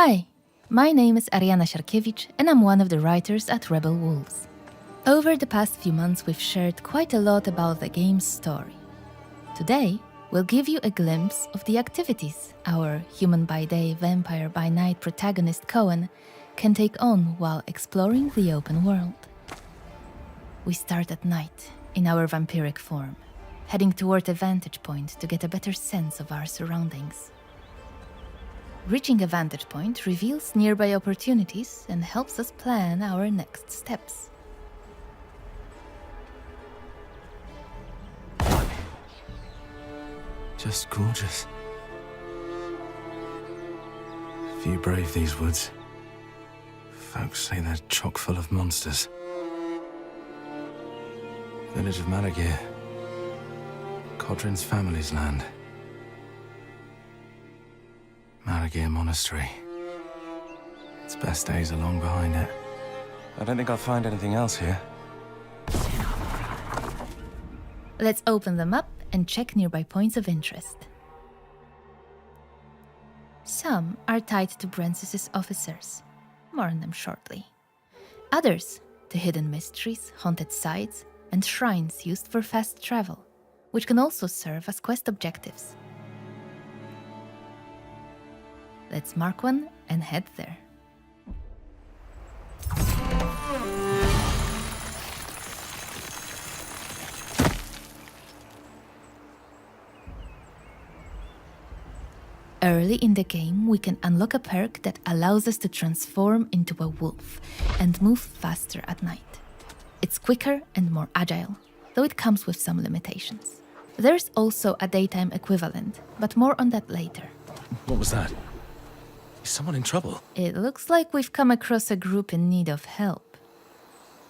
Hi, my name is Ariana Siarkiewicz and I'm one of the writers at Rebel Wolves. Over the past few months we've shared quite a lot about the game's story. Today, we'll give you a glimpse of the activities our human by day, vampire by night protagonist Coen can take on while exploring the open world. We start at night, in our vampiric form, heading toward a vantage point to get a better sense of our surroundings. Reaching a vantage point reveals nearby opportunities and helps us plan our next steps. Just gorgeous. Few brave these woods. Folks say they're chock full of monsters. Village of Malagir. Codrin's family's land. Malagir Monastery. Its best days are long behind it. I don't think I'll find anything else here. Let's open them up and check nearby points of interest. Some are tied to Brancis's officers. More on them shortly. Others to hidden mysteries, haunted sites, and shrines used for fast travel, which can also serve as quest objectives. Let's mark one and head there. Early in the game, we can unlock a perk that allows us to transform into a wolf and move faster at night. It's quicker and more agile, though it comes with some limitations. There's also a daytime equivalent, but more on that later. What was that? Is someone in trouble? It looks like we've come across a group in need of help.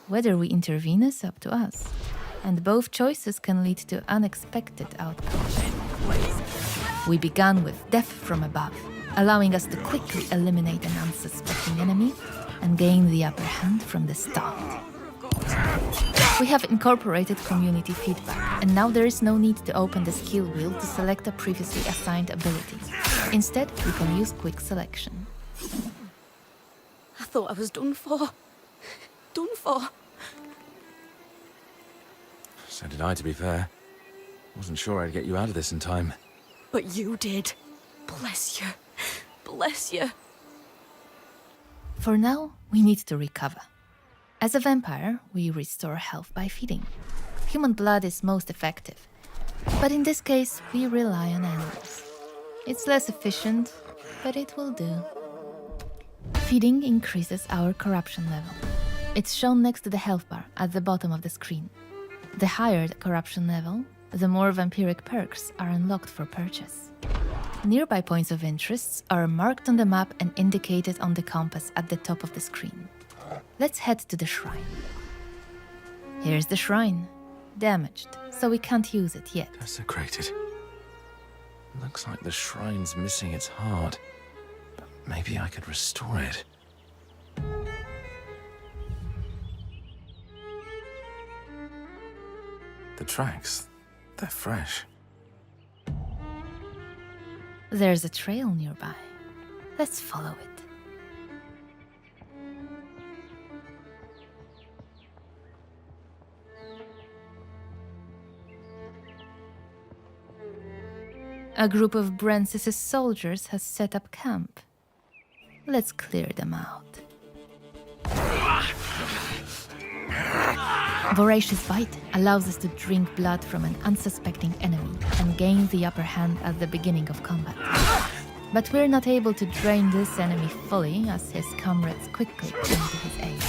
Whether we intervene is up to us, and both choices can lead to unexpected outcomes. We began with death from above, allowing us to quickly eliminate an unsuspecting enemy and gain the upper hand from the start. We have incorporated community feedback, and now there is no need to open the skill wheel to select a previously assigned ability. Instead, we can use quick selection. I thought I was done for. Done for. So did I, to be fair. Wasn't sure I'd get you out of this in time. But you did. Bless you. Bless you. For now, we need to recover. As a vampire, we restore health by feeding. Human blood is most effective, but in this case, we rely on animals. It's less efficient, but it will do. Feeding increases our corruption level. It's shown next to the health bar at the bottom of the screen. The higher the corruption level, the more vampiric perks are unlocked for purchase. Nearby points of interest are marked on the map and indicated on the compass at the top of the screen. Let's head to the shrine. Here's the shrine. Damaged, so we can't use it yet. Desecrated. Looks like the shrine's missing its heart. But maybe I could restore it. The tracks, they're fresh. There's a trail nearby. Let's follow it. A group of Brancis's soldiers has set up camp. Let's clear them out. Voracious Bite allows us to drink blood from an unsuspecting enemy and gain the upper hand at the beginning of combat. But we're not able to drain this enemy fully as his comrades quickly come to his aid.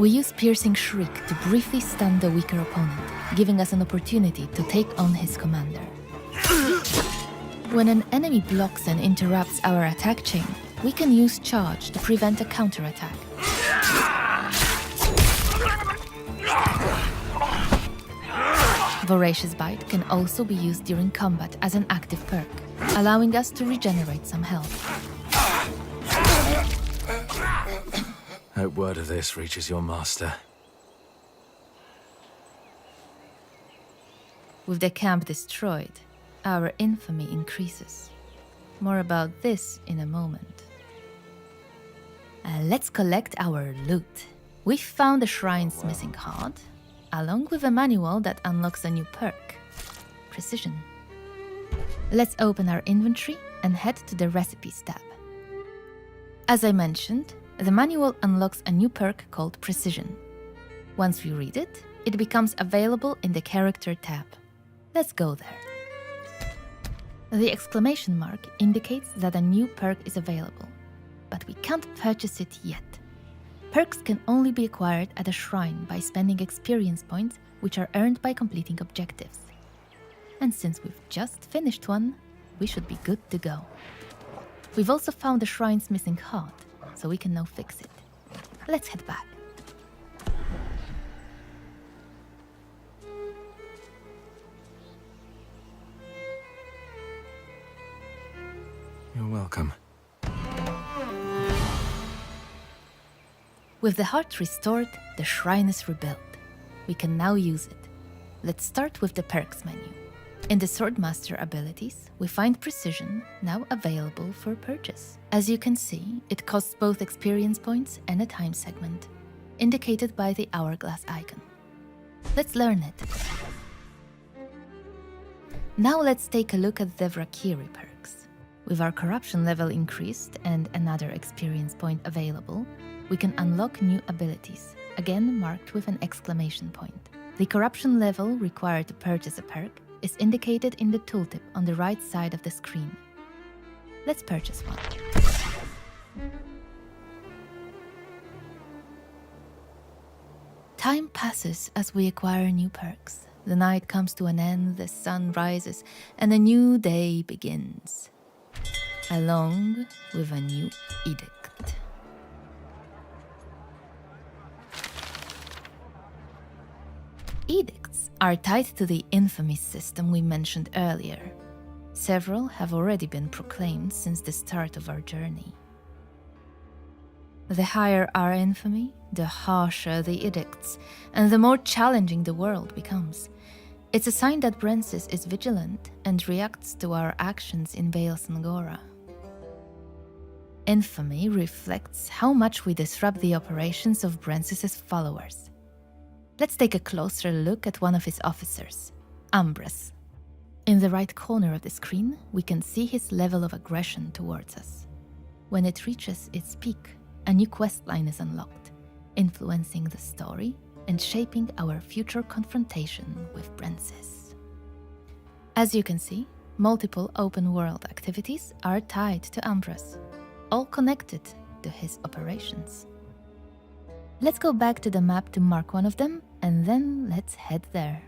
We use Piercing Shriek to briefly stun the weaker opponent, giving us an opportunity to take on his commander. When an enemy blocks and interrupts our attack chain, we can use Charge to prevent a counterattack. Voracious Bite can also be used during combat as an active perk, allowing us to regenerate some health. Hope word of this reaches your master. With the camp destroyed, our infamy increases. More about this in a moment. Let's collect our loot. We found the shrine's missing heart, along with a manual that unlocks a new perk, Precision. Let's open our inventory and head to the Recipes tab. As I mentioned, the manual unlocks a new perk called Precision. Once we read it, it becomes available in the Character tab. Let's go there. The exclamation mark indicates that a new perk is available, but we can't purchase it yet. Perks can only be acquired at a shrine by spending experience points, which are earned by completing objectives. And since we've just finished one, we should be good to go. We've also found the shrine's missing heart, so we can now fix it. Let's head back. You're welcome. With the heart restored, the shrine is rebuilt. We can now use it. Let's start with the perks menu. In the Swordmaster abilities, we find Precision, now available for purchase. As you can see, it costs both experience points and a time segment, indicated by the hourglass icon. Let's learn it. Now let's take a look at the Vrakiri perks. With our corruption level increased and another experience point available, we can unlock new abilities, again marked with an exclamation point. The corruption level required to purchase a perk is indicated in the tooltip on the right side of the screen. Let's purchase one. Time passes as we acquire new perks. The night comes to an end, the sun rises, and a new day begins, along with a new edict. Edicts are tied to the infamy system we mentioned earlier. Several have already been proclaimed since the start of our journey. The higher our infamy, the harsher the edicts, and the more challenging the world becomes. It's a sign that Brensis is vigilant and reacts to our actions in Vale Sangora. Infamy reflects how much we disrupt the operations of Brensis's followers. Let's take a closer look at one of his officers, Ambrose. In the right corner of the screen, we can see his level of aggression towards us. When it reaches its peak, a new questline is unlocked, influencing the story and shaping our future confrontation with Brensis. As you can see, multiple open-world activities are tied to Ambrose, all connected to his operations. Let's go back to the map to mark one of them, and then let's head there.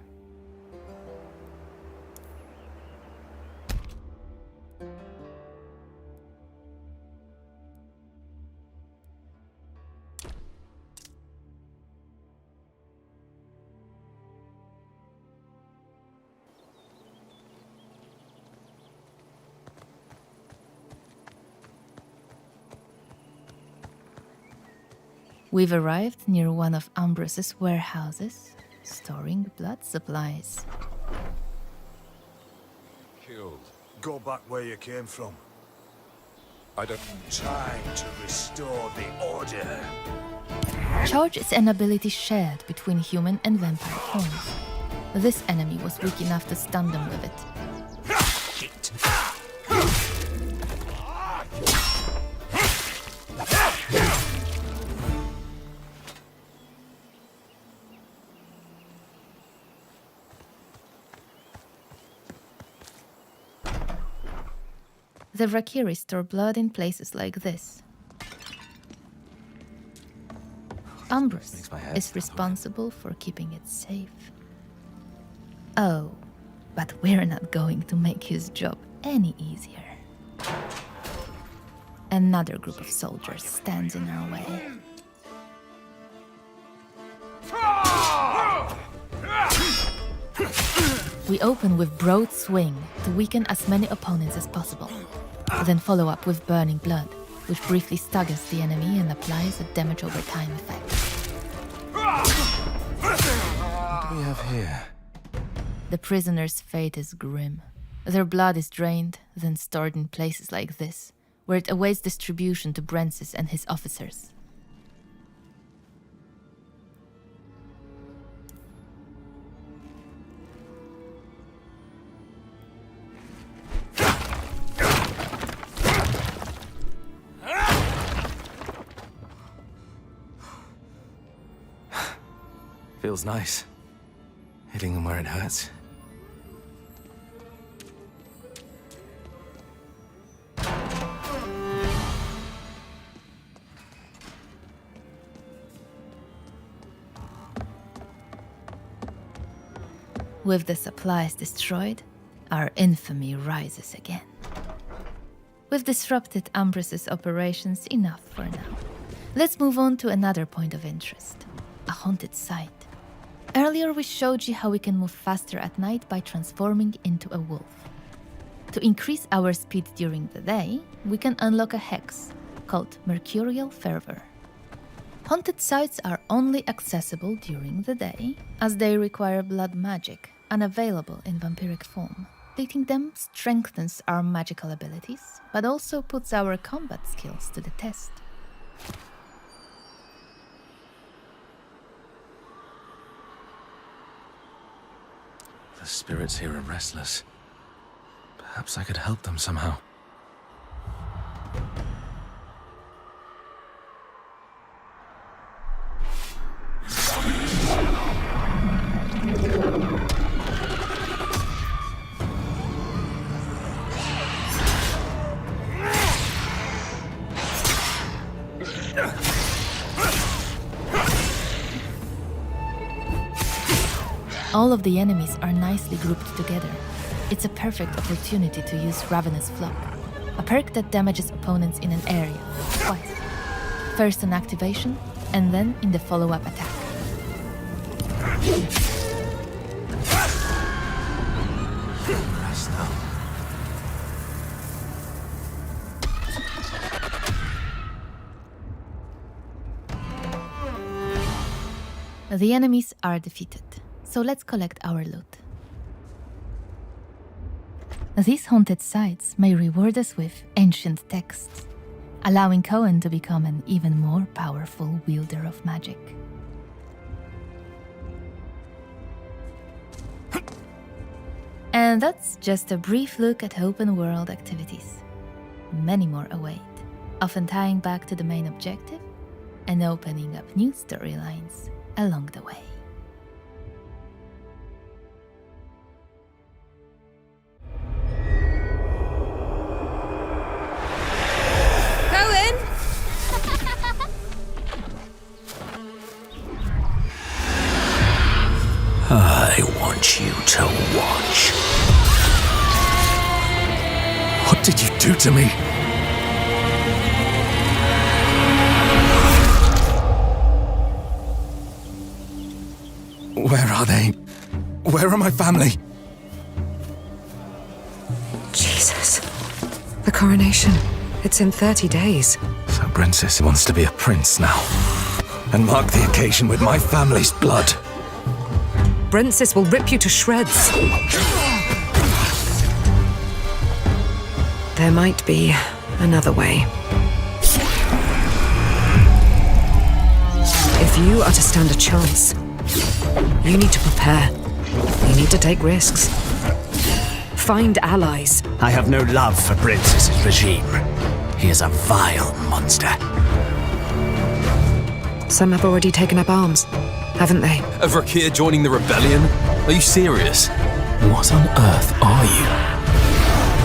We've arrived near one of Ambrose's warehouses, storing blood supplies. Killed. Go back where you came from. I don't... Time to restore the order. Charge is an ability shared between human and vampire forms. This enemy was weak enough to stun them with it. The Vrakiri store blood in places like this. Ambrose Makes my head is stand responsible for keeping it safe. Oh, but we're not going to make his job any easier. Another group of soldiers stands in our way. We open with Broad Swing to weaken as many opponents as possible. Then follow up with Burning Blood, which briefly staggers the enemy and applies a damage over time effect. What do we have here? The prisoners' fate is grim. Their blood is drained, then stored in places like this, where it awaits distribution to Brensis and his officers. Feels nice. Hitting them where it hurts. With the supplies destroyed, our infamy rises again. We've disrupted Umbris's operations enough for now. Let's move on to another point of interest, a haunted site. Earlier we showed you how we can move faster at night by transforming into a wolf. To increase our speed during the day, we can unlock a hex called Mercurial Fervor. Haunted sites are only accessible during the day, as they require blood magic, unavailable in vampiric form. Completing them strengthens our magical abilities, but also puts our combat skills to the test. The spirits here are restless. Perhaps I could help them somehow. All of the enemies are nicely grouped together. It's a perfect opportunity to use Ravenous Flock, a perk that damages opponents in an area twice. First on activation, and then in the follow-up attack. Rest now. The enemies are defeated, so let's collect our loot. These haunted sites may reward us with ancient texts, allowing Coen to become an even more powerful wielder of magic. And that's just a brief look at open world activities. Many more await, often tying back to the main objective and opening up new storylines along the way. Coen! I want you to watch. What did you do to me? Where are they? Where are my family? Jesus. The coronation. It's in 30 days. So Brensis wants to be a prince now. And mark the occasion with my family's blood. Brensis will rip you to shreds. There might be another way. If you are to stand a chance, you need to prepare. You need to take risks. Find allies. I have no love for Brensis' regime. He is a vile monster. Some have already taken up arms, haven't they? A Vrakir joining the rebellion? Are you serious? What on earth are you?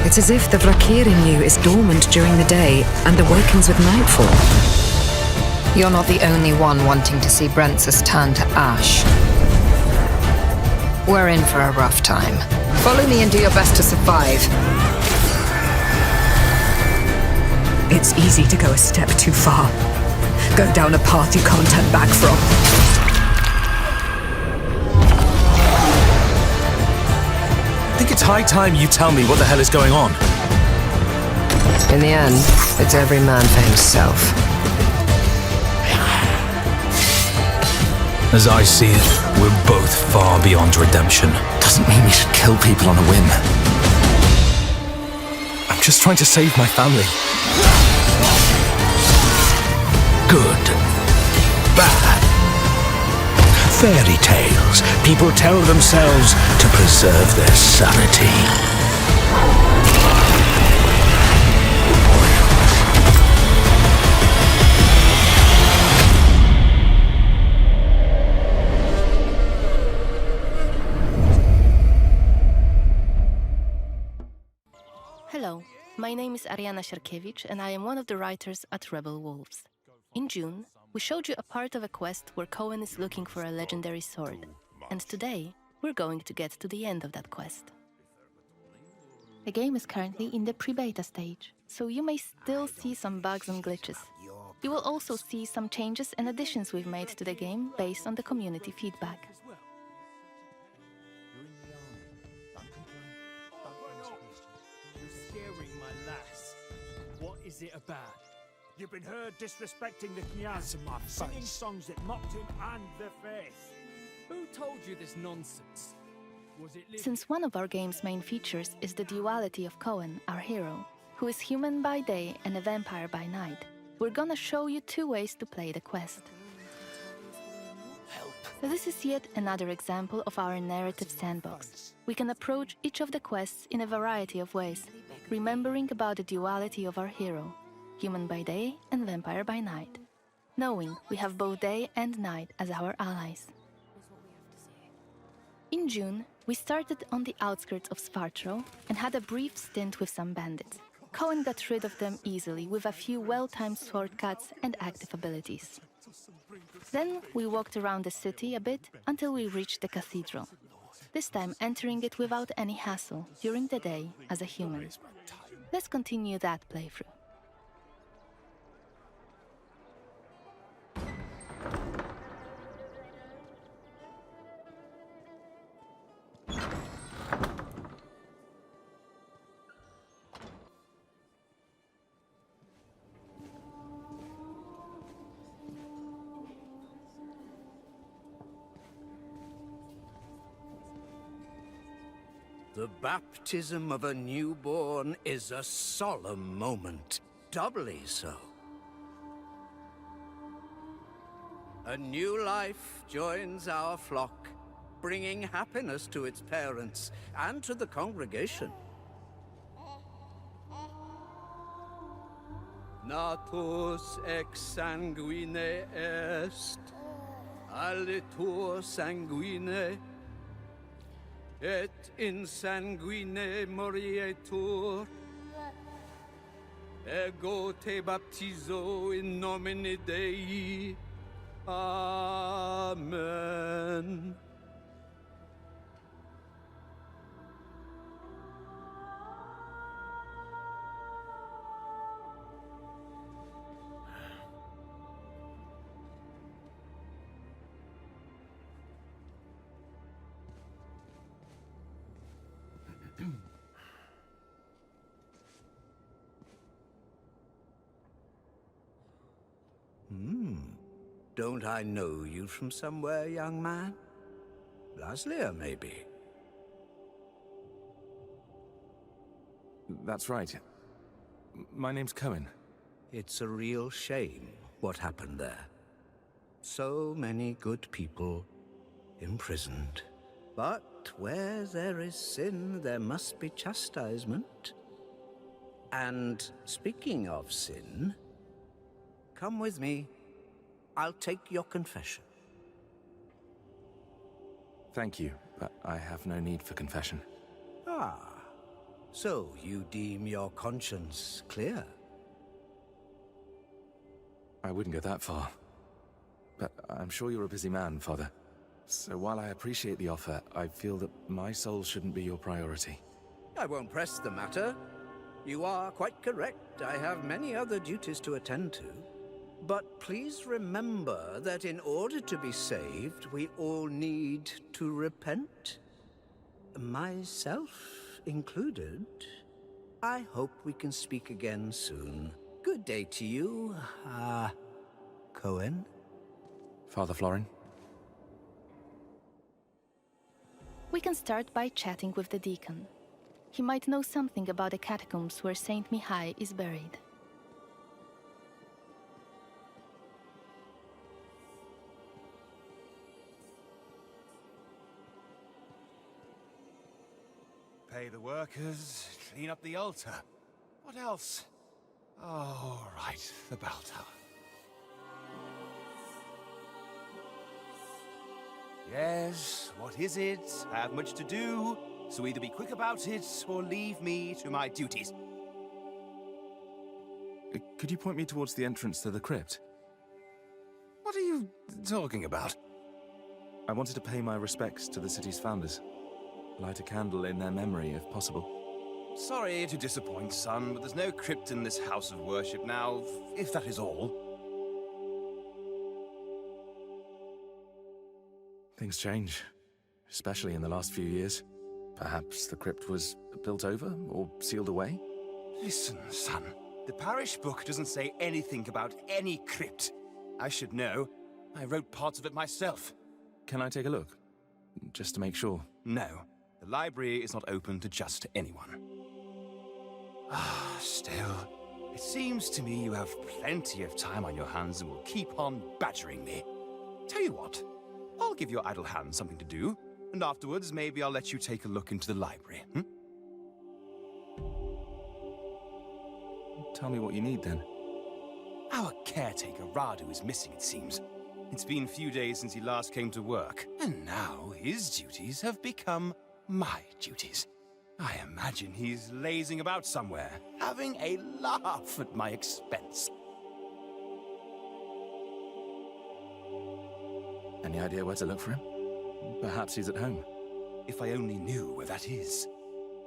It's as if the Vrakir in you is dormant during the day and awakens with nightfall. You're not the only one wanting to see Brensis turn to ash. We're in for a rough time. Follow me and do your best to survive. It's easy to go a step too far. Go down a path you can't turn back from. I think it's high time you tell me what the hell is going on. In the end, it's every man for himself. As I see it, we're both far beyond redemption. Doesn't mean we should kill people on a whim. I'm just trying to save my family. Good. Bad. Fairy tales. People tell themselves to preserve their sanity. Hello, my name is Ariana Sierkiewicz and I am one of the writers at Rebel Wolves. In June, we showed you a part of a quest where Coen is looking for a legendary sword, and today we're going to get to the end of that quest. The game is currently in the pre-beta stage, so you may still see some bugs and glitches. You will also see some changes and additions we've made to the game based on the community feedback. What is it about? You've been heard disrespecting the Knyaz, singing songs that mocked him and the faith. Who told you this nonsense? Was it Since one of our game's main features is the duality of Coen, our hero, who is human by day and a vampire by night, we're gonna show you two ways to play the quest. This is yet another example of our narrative sandbox. We can approach each of the quests in a variety of ways, remembering about the duality of our hero, human by day and vampire by night, knowing we have both day and night as our allies. In June, we started on the outskirts of Svartro and had a brief stint with some bandits. Coen got rid of them easily with a few well-timed sword cuts and active abilities. Then we walked around the city a bit until we reached the Cathedral, this time entering it without any hassle during the day as a human. Let's continue that playthrough. The baptism of a newborn is a solemn moment, doubly so. A new life joins our flock, bringing happiness to its parents and to the congregation. Natus ex sanguine est, alitur sanguine, et in sanguine morietur. Ego te baptizo in nomine Dei. Amen. Don't I know you from somewhere, young man? Laslia, maybe? That's right. My name's Coen. It's a real shame what happened there. So many good people imprisoned. But where there is sin, there must be chastisement. And speaking of sin, come with me. I'll take your confession. Thank you, but I have no need for confession. Ah, so you deem your conscience clear? I wouldn't go that far. But I'm sure you're a busy man, Father. So while I appreciate the offer, I feel that my soul shouldn't be your priority. I won't press the matter. You are quite correct. I have many other duties to attend to. But please remember that in order to be saved, we all need to repent. Myself included. I hope we can speak again soon. Good day to you, Coen. Father Florin? We can start by chatting with the deacon. He might know something about the catacombs where Saint Mihai is buried. Pay the workers, clean up the altar. What else? Oh, right, the bell tower. Yes, what is it? I have much to do, so either be quick about it or leave me to my duties. Could you point me towards the entrance to the crypt? What are you talking about? I wanted to pay my respects to the city's founders. Light a candle in their memory, if possible. Sorry to disappoint, son, but there's no crypt in this house of worship now, if that is all. Things change, especially in the last few years. Perhaps the crypt was built over or sealed away? Listen, son. The parish book doesn't say anything about any crypt. I should know. I wrote parts of it myself. Can I take a look? Just to make sure. No. The library is not open to just anyone. Still, it seems to me you have plenty of time on your hands and will keep on badgering me. Tell you what, I'll give your idle hands something to do, and afterwards maybe I'll let you take a look into the library, Tell me what you need, then. Our caretaker, Radu, is missing, it seems. It's been a few days since he last came to work, and now his duties have become my duties. I imagine he's lazing about somewhere, having a laugh at my expense. Any idea where to look for him? Perhaps he's at home. If I only knew where that is.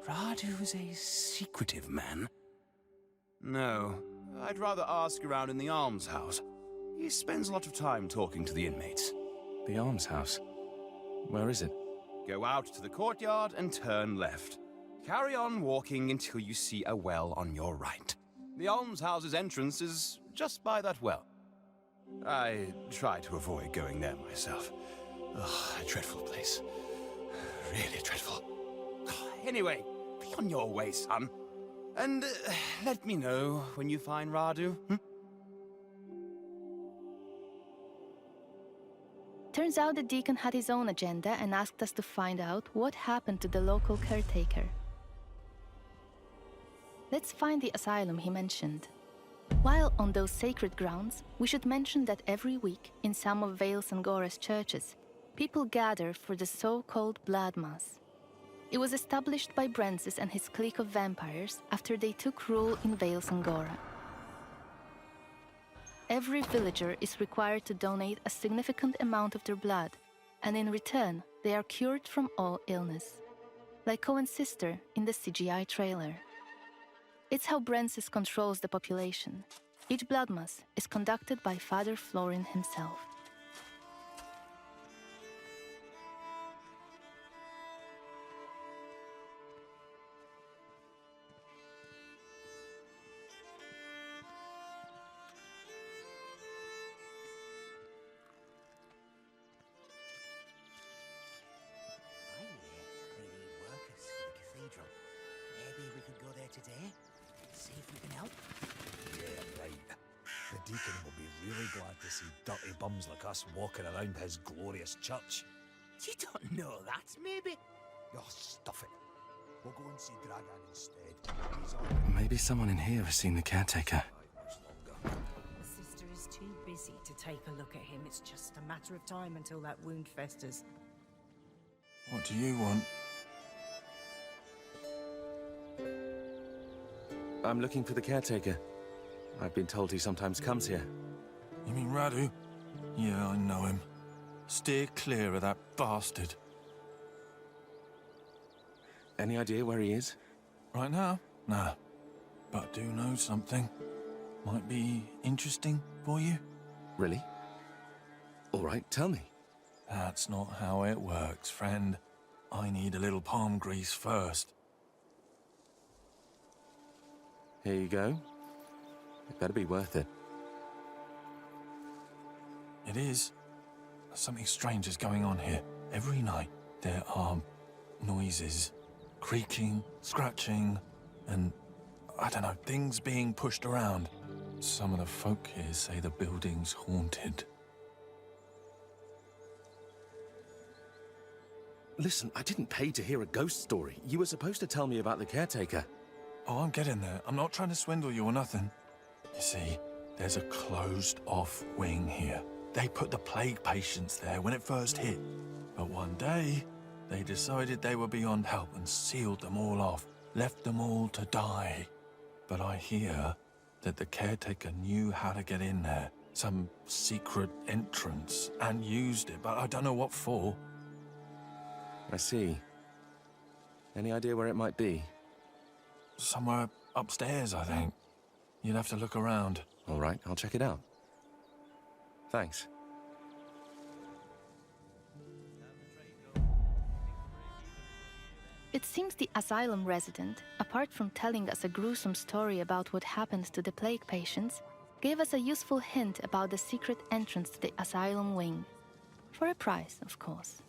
Radu's a secretive man. No, I'd rather ask around in the almshouse. He spends a lot of time talking to the inmates. The almshouse? Where is it? Go out to the courtyard and turn left. Carry on walking until you see a well on your right. The almshouse's entrance is just by that well. I try to avoid going there myself. Ugh, a dreadful place. Really dreadful. Anyway, be on your way, son. And let me know when you find Radu. Turns out the deacon had his own agenda and asked us to find out what happened to the local caretaker. Let's find the asylum he mentioned. While on those sacred grounds, we should mention that every week, in some of Vales and Gora's churches, people gather for the so-called Blood Mass. It was established by Brensis and his clique of vampires after they took rule in Vales and Gora. Every villager is required to donate a significant amount of their blood, and in return, they are cured from all illness. Like Coen's sister in the CGI trailer. It's how Brensis controls the population. Each blood mass is conducted by Father Florin himself. Workers for the Cathedral. Maybe we could go there today? See if we can help? Yeah, right. The deacon will be really glad to see dirty bums like us walking around his glorious church. You don't know that, maybe? Oh, stuff it. We'll go and see Dragan instead. Maybe someone in here has seen the caretaker. The sister is too busy to take a look at him. It's just a matter of time until that wound festers. What do you want? I'm looking for the caretaker. I've been told he sometimes comes here. You mean Radu? Yeah, I know him. Steer clear of that bastard. Any idea where he is? Right now? Nah. But I do know something. Might be interesting for you. Really? All right, tell me. That's not how it works, friend. I need a little palm grease first. Here you go. It better be worth it. It is. Something strange is going on here. Every night, there are noises. Creaking, scratching, and, I don't know, things being pushed around. Some of the folk here say the building's haunted. Listen, I didn't pay to hear a ghost story. You were supposed to tell me about the caretaker. Oh, I'm getting there. I'm not trying to swindle you or nothing. You see, there's a closed-off wing here. They put the plague patients there when it first hit. But one day, they decided they were beyond help and sealed them all off, left them all to die. But I hear that the caretaker knew how to get in there. Some secret entrance, and used it, but I don't know what for. I see. Any idea where it might be? Somewhere upstairs, I think. You'd have to look around. All right, I'll check it out. Thanks. It seems the asylum resident, apart from telling us a gruesome story about what happened to the plague patients, gave us a useful hint about the secret entrance to the asylum wing. For a price, of course.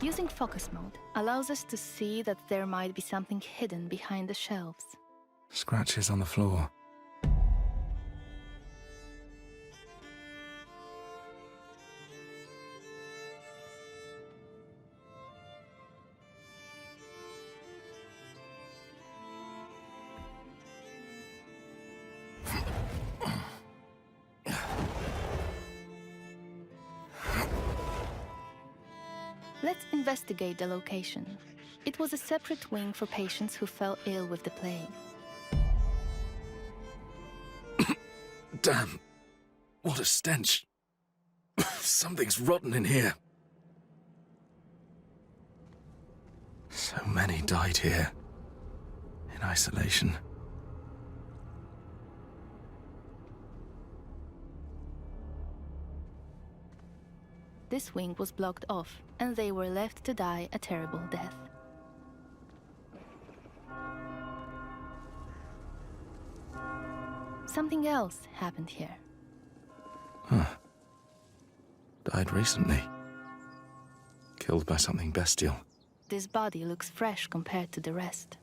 Using focus mode allows us to see that there might be something hidden behind the shelves. Scratches on the floor. Let's investigate the location. It was a separate wing for patients who fell ill with the plague. Damn. What a stench. Something's rotten in here. So many died here. In isolation. This wing was blocked off, and they were left to die a terrible death. Something else happened here. Huh. Died recently. Killed by something bestial. This body looks fresh compared to the rest.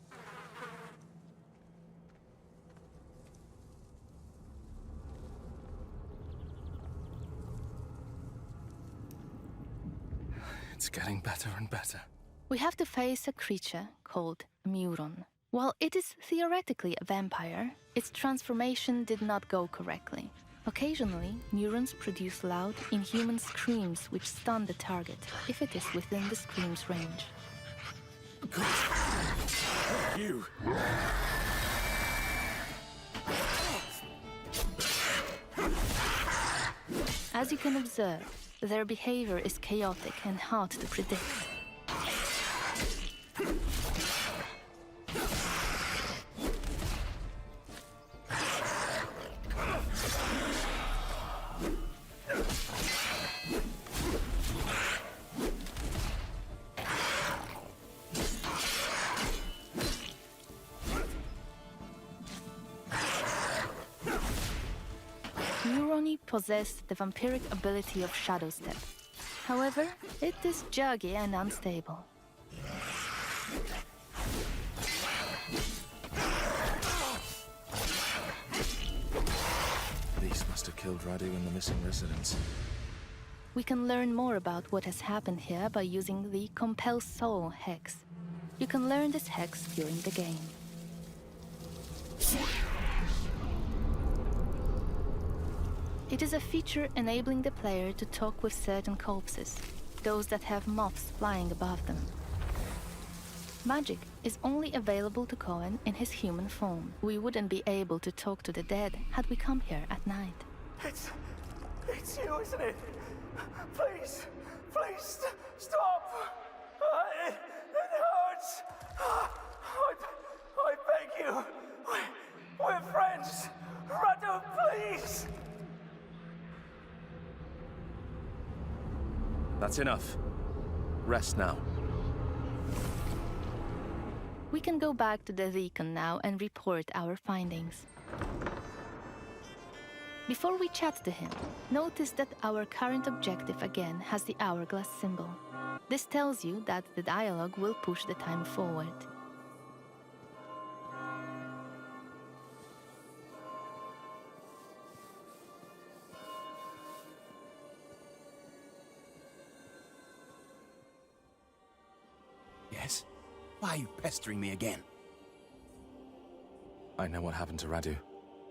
It's getting better and better. We have to face a creature called Muron. While it is theoretically a vampire, its transformation did not go correctly. Occasionally, neurons produce loud, inhuman screams which stun the target, if it is within the scream's range. You! As you can observe, their behavior is chaotic and hard to predict. Neuroni possess the vampiric ability of Shadow Step. However, it is juggy and unstable. These must have killed Radu and the missing residents. We can learn more about what has happened here by using the Compel Soul hex. You can learn this hex during the game. It is a feature enabling the player to talk with certain corpses, those that have moths flying above them. Magic is only available to Coen in his human form. We wouldn't be able to talk to the dead had we come here at night. It's you, isn't it? Please, please, stop! It hurts! I beg you! We're friends! Radu, please! That's enough. Rest now. We can go back to the Deacon now and report our findings. Before we chat to him, notice that our current objective again has the hourglass symbol. This tells you that the dialogue will push the time forward. Yes? Why are you pestering me again? I know what happened to Radu.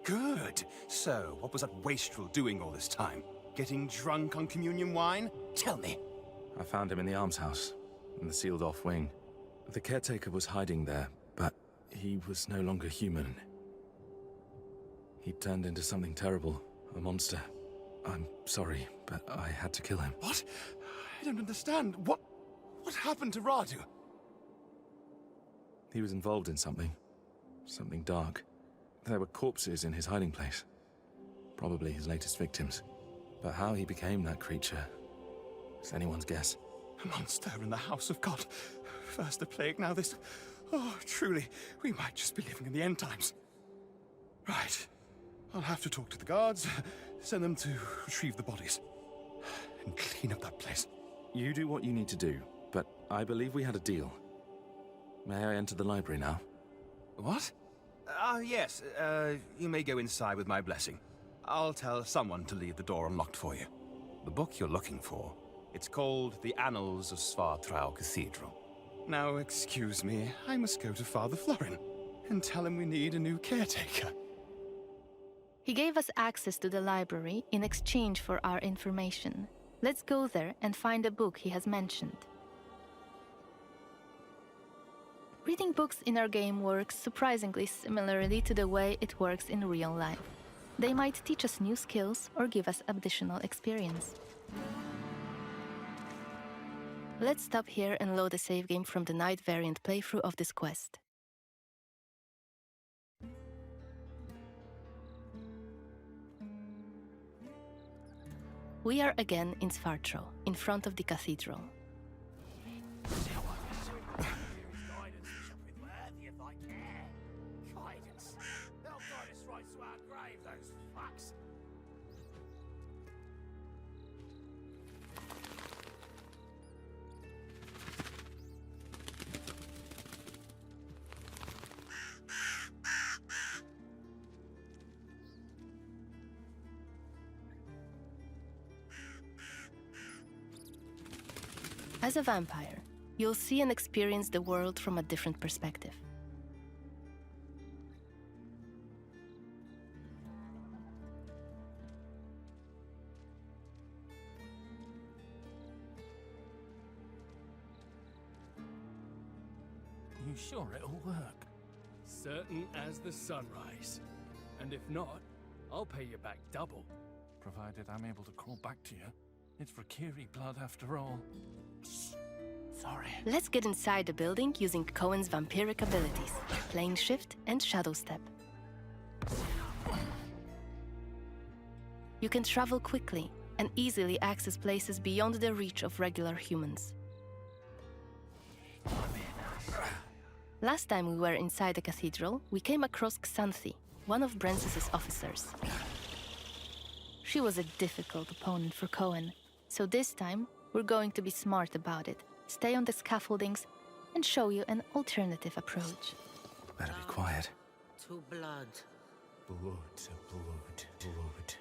Good. So, what was that wastrel doing all this time? Getting drunk on communion wine? Tell me. I found him in the almshouse, in the sealed-off wing. The caretaker was hiding there, but he was no longer human. He turned into something terrible, a monster. I'm sorry, but I had to kill him. What? I don't understand. What happened to Radu? He was involved in something dark. There were corpses in his hiding place. Probably his latest victims. But how he became that creature is anyone's guess. A monster in the house of God. First the plague, now this. Oh, truly, we might just be living in the end times. Right. I'll have to talk to the guards, send them to retrieve the bodies, and clean up that place. You do what you need to do, but I believe we had a deal. May I enter the library now? What? Yes. You may go inside with my blessing. I'll tell someone to leave the door unlocked for you. The book you're looking for, it's called The Annals of Svartrau Cathedral. Now, excuse me, I must go to Father Florin and tell him we need a new caretaker. He gave us access to the library in exchange for our information. Let's go there and find a book he has mentioned. Reading books in our game works surprisingly similarly to the way it works in real life. They might teach us new skills or give us additional experience. Let's stop here and load a save game from the night variant playthrough of this quest. We are again in Svartrau, in front of the Cathedral. As a vampire, you'll see and experience the world from a different perspective. You sure it'll work? Certain as the sunrise. And if not, I'll pay you back double. Provided I'm able to crawl back to you. It's for Kiri blood after all. Sorry. Let's get inside the building using Coen's vampiric abilities, Plane Shift and Shadow Step. You can travel quickly and easily access places beyond the reach of regular humans. Last time we were inside the cathedral, we came across Xanthi, one of Brensis's officers. She was a difficult opponent for Coen, so this time we're going to be smart about it, stay on the scaffoldings, and show you an alternative approach. Better be quiet. To blood. Blood to blood, blood.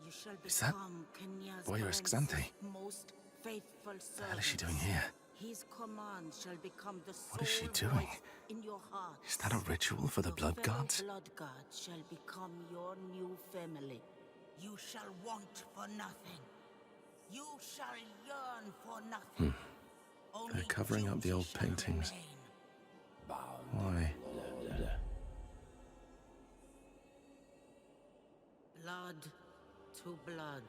You shall Is that become Kenya's Boyar's prince, Xanthi? most faithful What the hell is she doing servants. here? His command shall become the What is she sole doing? voice in your heart. Is that a ritual for the blood fellow gods? blood gods shall become your new family. You shall want for nothing. You shall yearn for nothing. They're covering up the old paintings. Why? Blood to blood.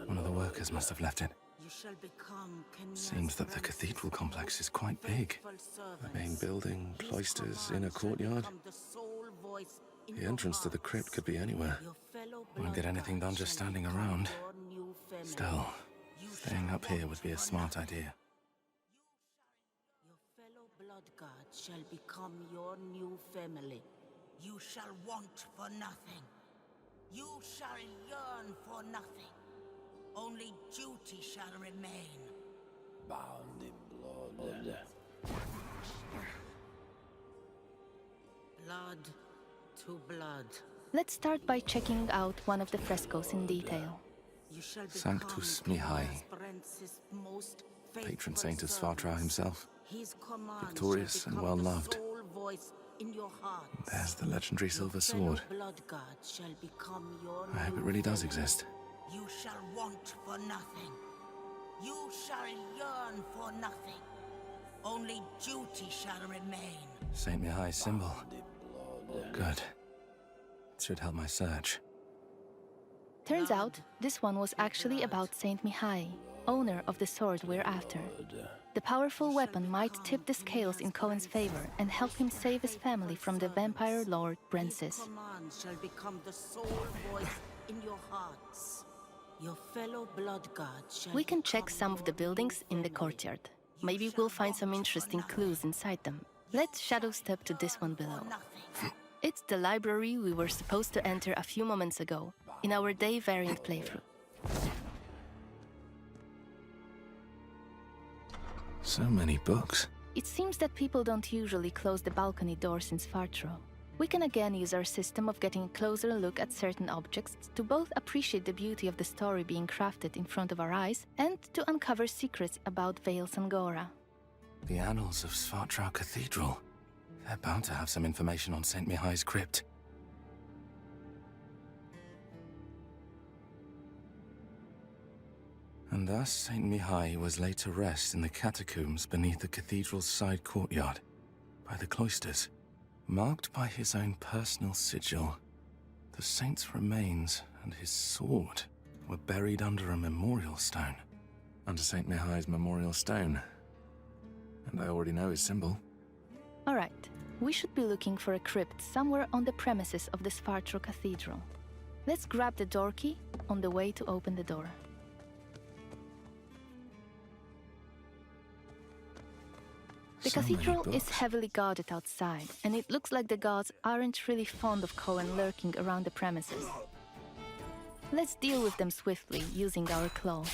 One of the workers must have left it. You shall become Kenya's Seems that the prince, cathedral complex is quite big. faithful The servants. main building, His cloisters, command inner shall courtyard. become the sole voice in The your entrance to the crypt hearts. could be anywhere. Your fellow Won't get blood anything gods done just shall standing become around. your new family. Still, You staying shall up here want would be a for smart nothing. idea. Your shall become your new family. You shall want for nothing. You shall yearn for nothing. Only duty shall remain. Bound in blood. Blood to blood. Let's start by checking out one of the frescoes in detail. You shall Sanctus become Mihi, Brent's most patron faithful saint of servant. Svartra himself. His command Victorious shall and become the well-loved. sole voice in your heart. There's the legendary silver Fellow sword. blood god shall become your I hope it new really does family. exist. You shall want for nothing. You shall yearn for nothing. Only duty shall remain. Saint Mihai's symbol. Good. It should help my search. Turns out, this one was actually about Saint Mihai, owner of the sword we're after. The powerful weapon might tip the scales in Coen's favor and help him save his family from the vampire lord Brensis. Command shall become the sole voice in your hearts. Your fellow blood god shall We can check become some of the your buildings new in the family. courtyard. Maybe we'll find some interesting clues inside them. Let's shadow step to this one below. It's the library we were supposed to enter a few moments ago, in our day variant playthrough. So many books. It seems that people don't usually close the balcony doors in Svartro. We can again use our system of getting a closer look at certain objects to both appreciate the beauty of the story being crafted in front of our eyes and to uncover secrets about Vale Sangora. The annals of Svartra Cathedral. They're bound to have some information on Saint Mihai's crypt. And thus Saint Mihai was laid to rest in the catacombs beneath the cathedral's side courtyard, by the cloisters. Marked by his own personal sigil, the saint's remains and his sword were buried under a memorial stone. Under Saint Mihai's memorial stone. And I already know his symbol. Alright, we should be looking for a crypt somewhere on the premises of the Svartro Cathedral. Let's grab the door key on the way to open the door. The cathedral is heavily guarded outside, and it looks like the guards aren't really fond of Coen lurking around the premises. Let's deal with them swiftly, using our claws.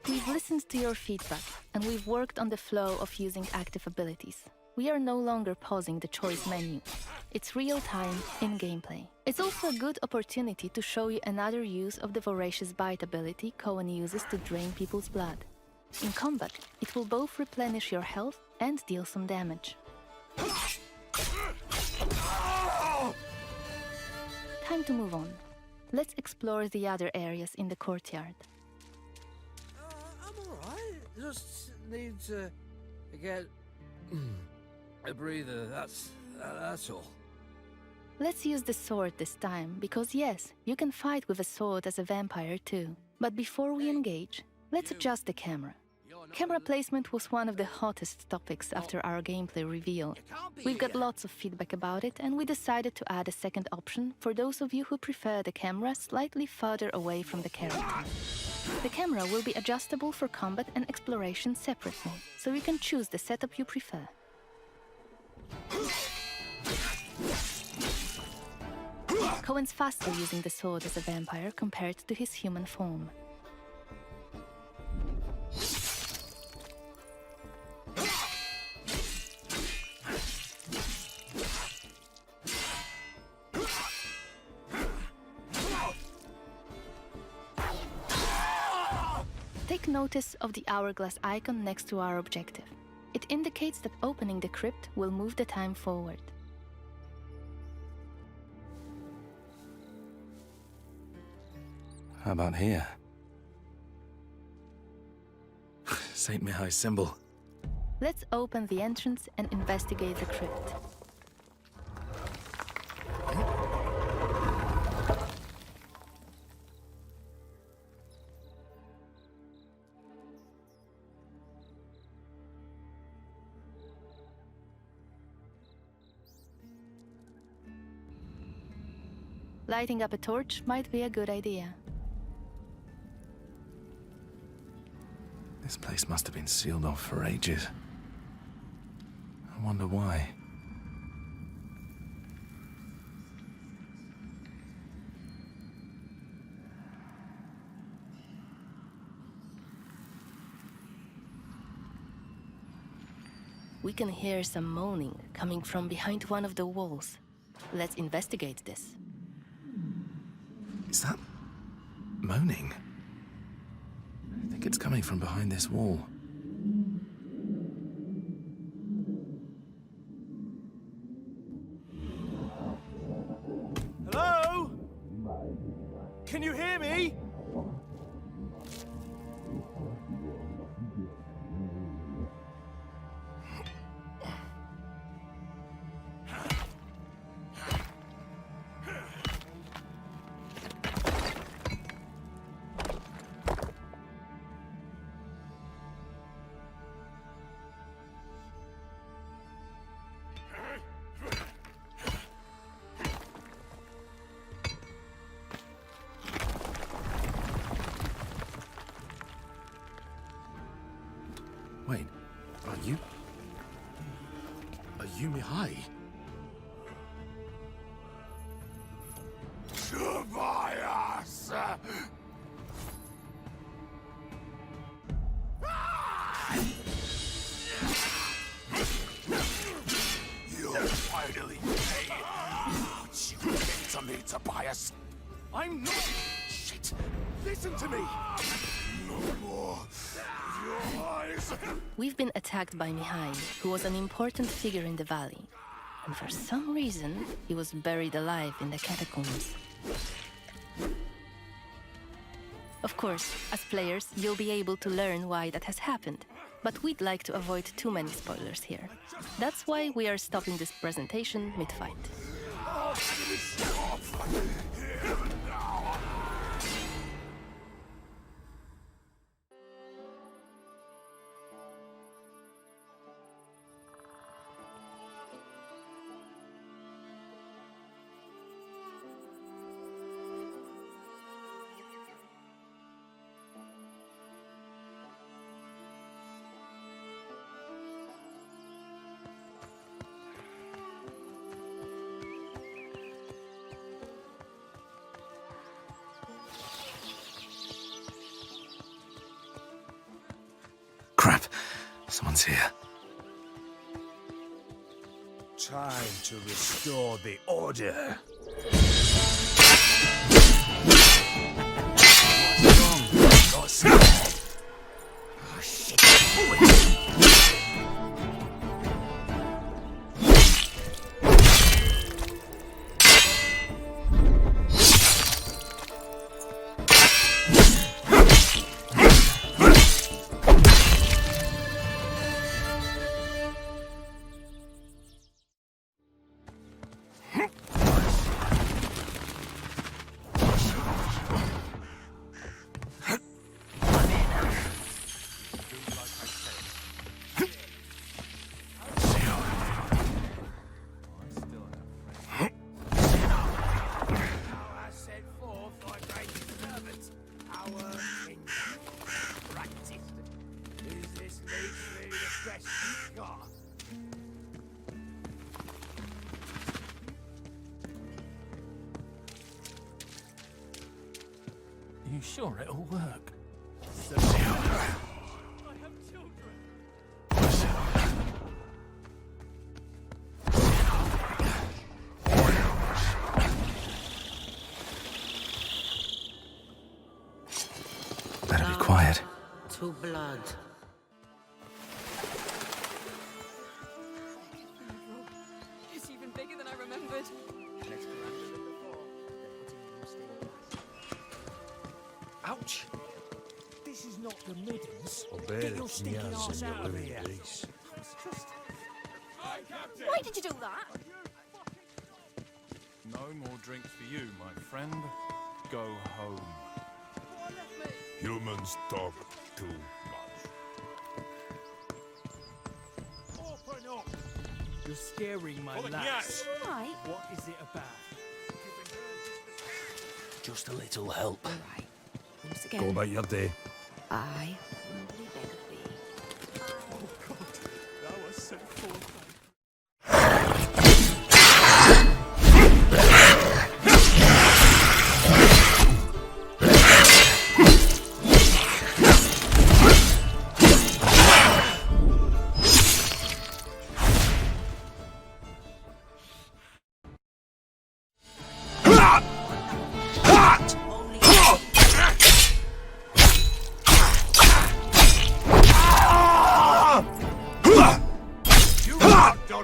We've listened to your feedback, and we've worked on the flow of using active abilities. We are no longer pausing the choice menu. It's real-time, in gameplay. It's also a good opportunity to show you another use of the Voracious Bite ability Coen uses to drain people's blood. In combat, it will both replenish your health and deal some damage. Time to move on. Let's explore the other areas in the courtyard. I'm alright. Just need to get a breather. That's all. Let's use the sword this time, because yes, you can fight with a sword as a vampire too. But before we engage, let's adjust the camera. Camera placement was one of the hottest topics after our gameplay reveal. We've got lots of feedback about it, and we decided to add a second option for those of you who prefer the camera slightly further away from the character. The camera will be adjustable for combat and exploration separately, so you can choose the setup you prefer. Coen's faster using the sword as a vampire compared to his human form. Take notice of the hourglass icon next to our objective. It indicates that opening the crypt will move the time forward. How about here? Saint Mihai's symbol. Let's open the entrance and investigate the crypt. Lighting up a torch might be a good idea. This place must have been sealed off for ages. I wonder why. We can hear some moaning coming from behind one of the walls. Let's investigate this. Is that moaning? I think it's coming from behind this wall. Hello? Can you hear me? Wait, are you Mihai? Tobias! You'll finally pay. What you did to me, Tobias. I'm not... Shit! Listen to me! No more. Your eyes. We've been attacked by Mihai, who was an important figure in the valley. And for some reason, he was buried alive in the catacombs. Of course, as players, you'll be able to learn why that has happened. But we'd like to avoid too many spoilers here. That's why we are stopping this presentation mid-fight. Crap, someone's here. Time to restore the order. What's wrong? Oh, shit. You sure it'll work? I have children. Better be quiet. To blood. It's even bigger than I remembered. Ouch! This is not the Middens. Get your stinking arse out of here. Why did you do that? No more drinks for you, my friend. Go home. Humans talk too much. Open up! You're scaring my lads. Yes! Right. What is it about? Just a little help. All right. Once Go again, about your day. I humbly beg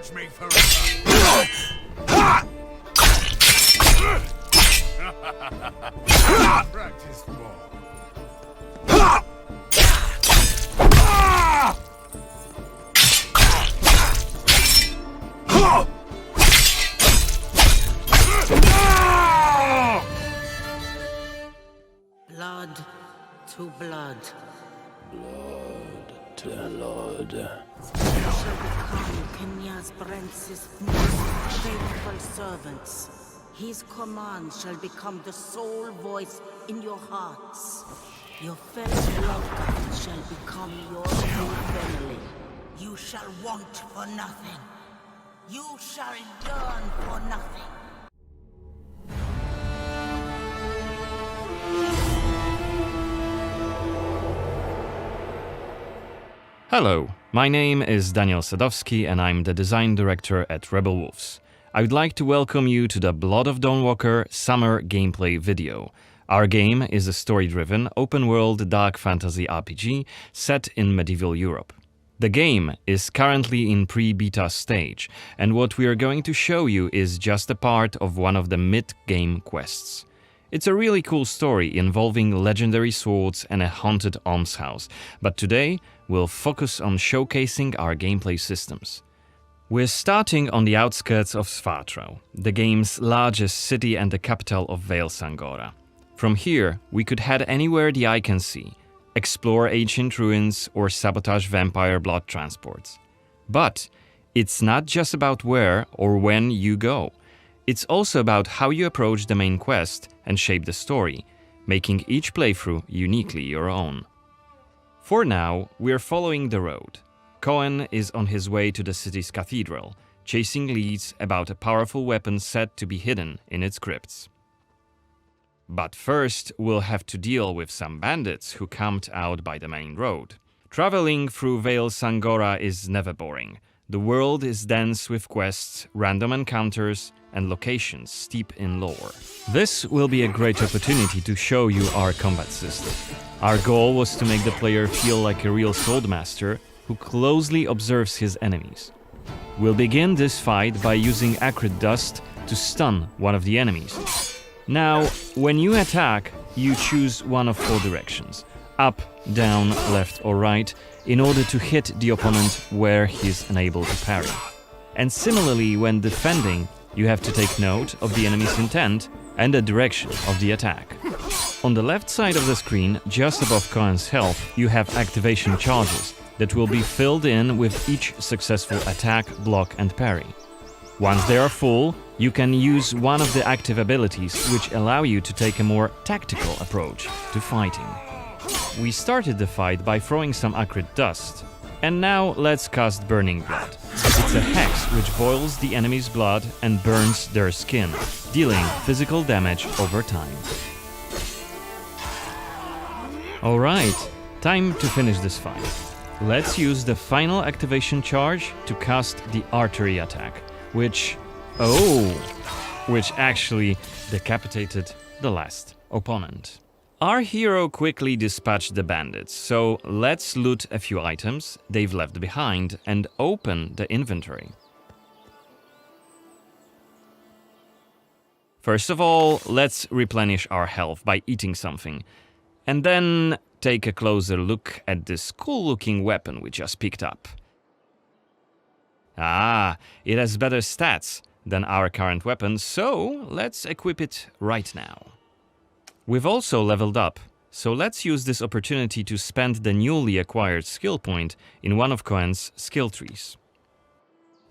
scorch me forever! Practice more. Blood to blood. Blood to blood. You shall become Kenya's Prince's most faithful servants. His command shall become the sole voice in your hearts. Your fellow blood shall become your new family. You shall want for nothing. You shall yearn for nothing. Hello, my name is Daniel Sadowski and I'm the design director at Rebel Wolves. I would like to welcome you to the Blood of Dawnwalker summer gameplay video. Our game is a story-driven, open-world dark fantasy RPG set in medieval Europe. The game is currently in pre-beta stage, and what we are going to show you is just a part of one of the mid-game quests. It's a really cool story involving legendary swords and a haunted almshouse, but today we'll focus on showcasing our gameplay systems. We're starting on the outskirts of Svartro, the game's largest city and the capital of Vale Sangora. From here, we could head anywhere the eye can see, explore ancient ruins or sabotage vampire blood transports. But it's not just about where or when you go. It's also about how you approach the main quest and shape the story, making each playthrough uniquely your own. For now, we're following the road. Coen is on his way to the city's Cathedral, chasing leads about a powerful weapon said to be hidden in its crypts. But first, we'll have to deal with some bandits who camped out by the main road. Traveling through Vale Sangora is never boring. The world is dense with quests, random encounters, and locations steep in lore. This will be a great opportunity to show you our combat system. Our goal was to make the player feel like a real swordmaster who closely observes his enemies. We'll begin this fight by using acrid dust to stun one of the enemies. Now, when you attack, you choose one of 4 directions: up, down, left or right, in order to hit the opponent where he's unable to parry. And similarly, when defending, you have to take note of the enemy's intent and the direction of the attack. On the left side of the screen, just above Coen's health, you have activation charges that will be filled in with each successful attack, block and parry. Once they are full, you can use one of the active abilities which allow you to take a more tactical approach to fighting. We started the fight by throwing some acrid dust, and now let's cast Burning Blood. It's a hex which boils the enemy's blood and burns their skin, dealing physical damage over time. Alright, time to finish this fight. Let's use the final activation charge to cast the archery attack, which actually decapitated the last opponent. Our hero quickly dispatched the bandits, so let's loot a few items they've left behind and open the inventory. First of all, let's replenish our health by eating something, and then take a closer look at this cool-looking weapon we just picked up. Ah, it has better stats than our current weapon, so let's equip it right now. We've also leveled up, so let's use this opportunity to spend the newly acquired skill point in one of Coen's skill trees.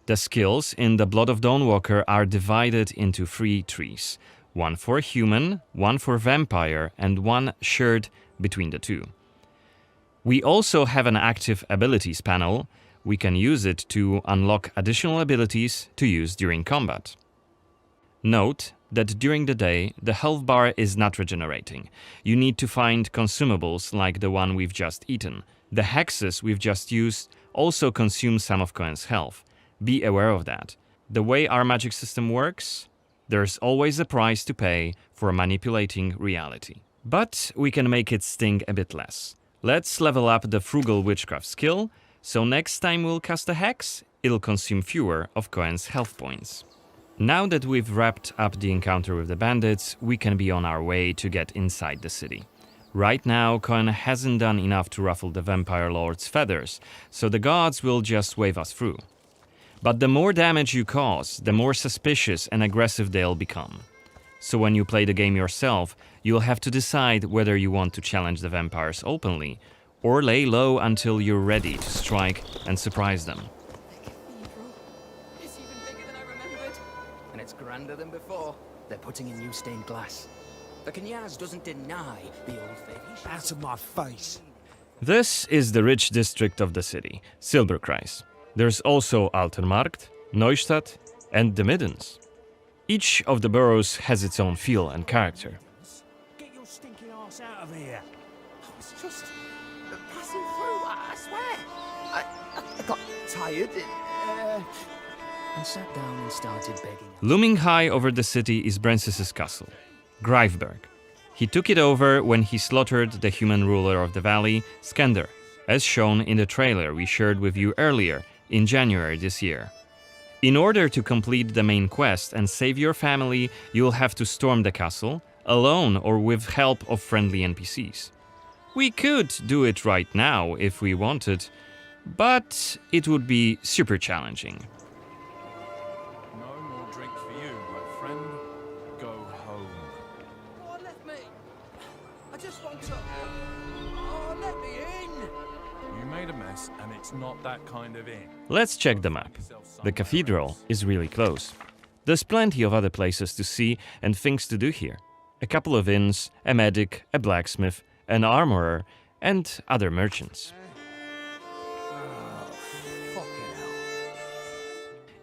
The skills in the Blood of Dawnwalker are divided into 3 trees, one for human, one for vampire, and one shared between the 2. We also have an active abilities panel. We can use it to unlock additional abilities to use during combat. Note that during the day, the health bar is not regenerating. You need to find consumables like the one we've just eaten. The hexes we've just used also consume some of Coen's health. Be aware of that. The way our magic system works, there's always a price to pay for manipulating reality. But we can make it sting a bit less. Let's level up the Frugal Witchcraft skill, so next time we'll cast a hex, it'll consume fewer of Coen's health points. Now that we've wrapped up the encounter with the bandits, we can be on our way to get inside the city. Right now, Coen hasn't done enough to ruffle the vampire lord's feathers, so the gods will just wave us through. But the more damage you cause, the more suspicious and aggressive they'll become. So when you play the game yourself, you'll have to decide whether you want to challenge the vampires openly, or lay low until you're ready to strike and surprise them. It's even bigger than I remembered. And it's grander than before. They're putting in new stained glass. The Knyaz doesn't deny the old faith. Out of my face. This is the rich district of the city, Silberkreis. There's also Altenmarkt, Neustadt, and the Middens. Each of the boroughs has its own feel and character. Get your stinking ass out of here. I was just passing through, I swear. I got tired and sat down and started begging. Looming high over the city is Brensis's castle, Greifberg. He took it over when he slaughtered the human ruler of the valley, Skender, as shown in the trailer we shared with you earlier in January this year. In order to complete the main quest and save your family, you'll have to storm the castle, alone or with help of friendly NPCs. We could do it right now if we wanted, but it would be super challenging. No more drink for you, my friend. Go home. Oh, let me. I just want to. Oh, let me in. You made a mess, and it's not that kind of inn. Let's check the map. The Cathedral is really close. There's plenty of other places to see and things to do here. A couple of inns, a medic, a blacksmith, an armorer, and other merchants.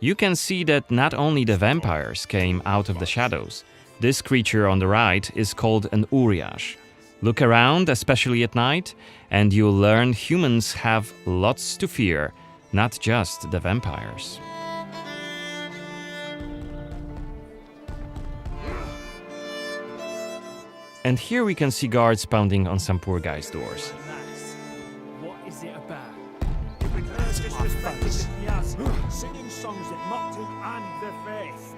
You can see that not only the vampires came out of the shadows. This creature on the right is called an Uriash. Look around, especially at night, and you'll learn humans have lots to fear, not just the vampires. And here we can see guards pounding on some poor guy's doors. What is it about? Singing songs that mocked him and the faith.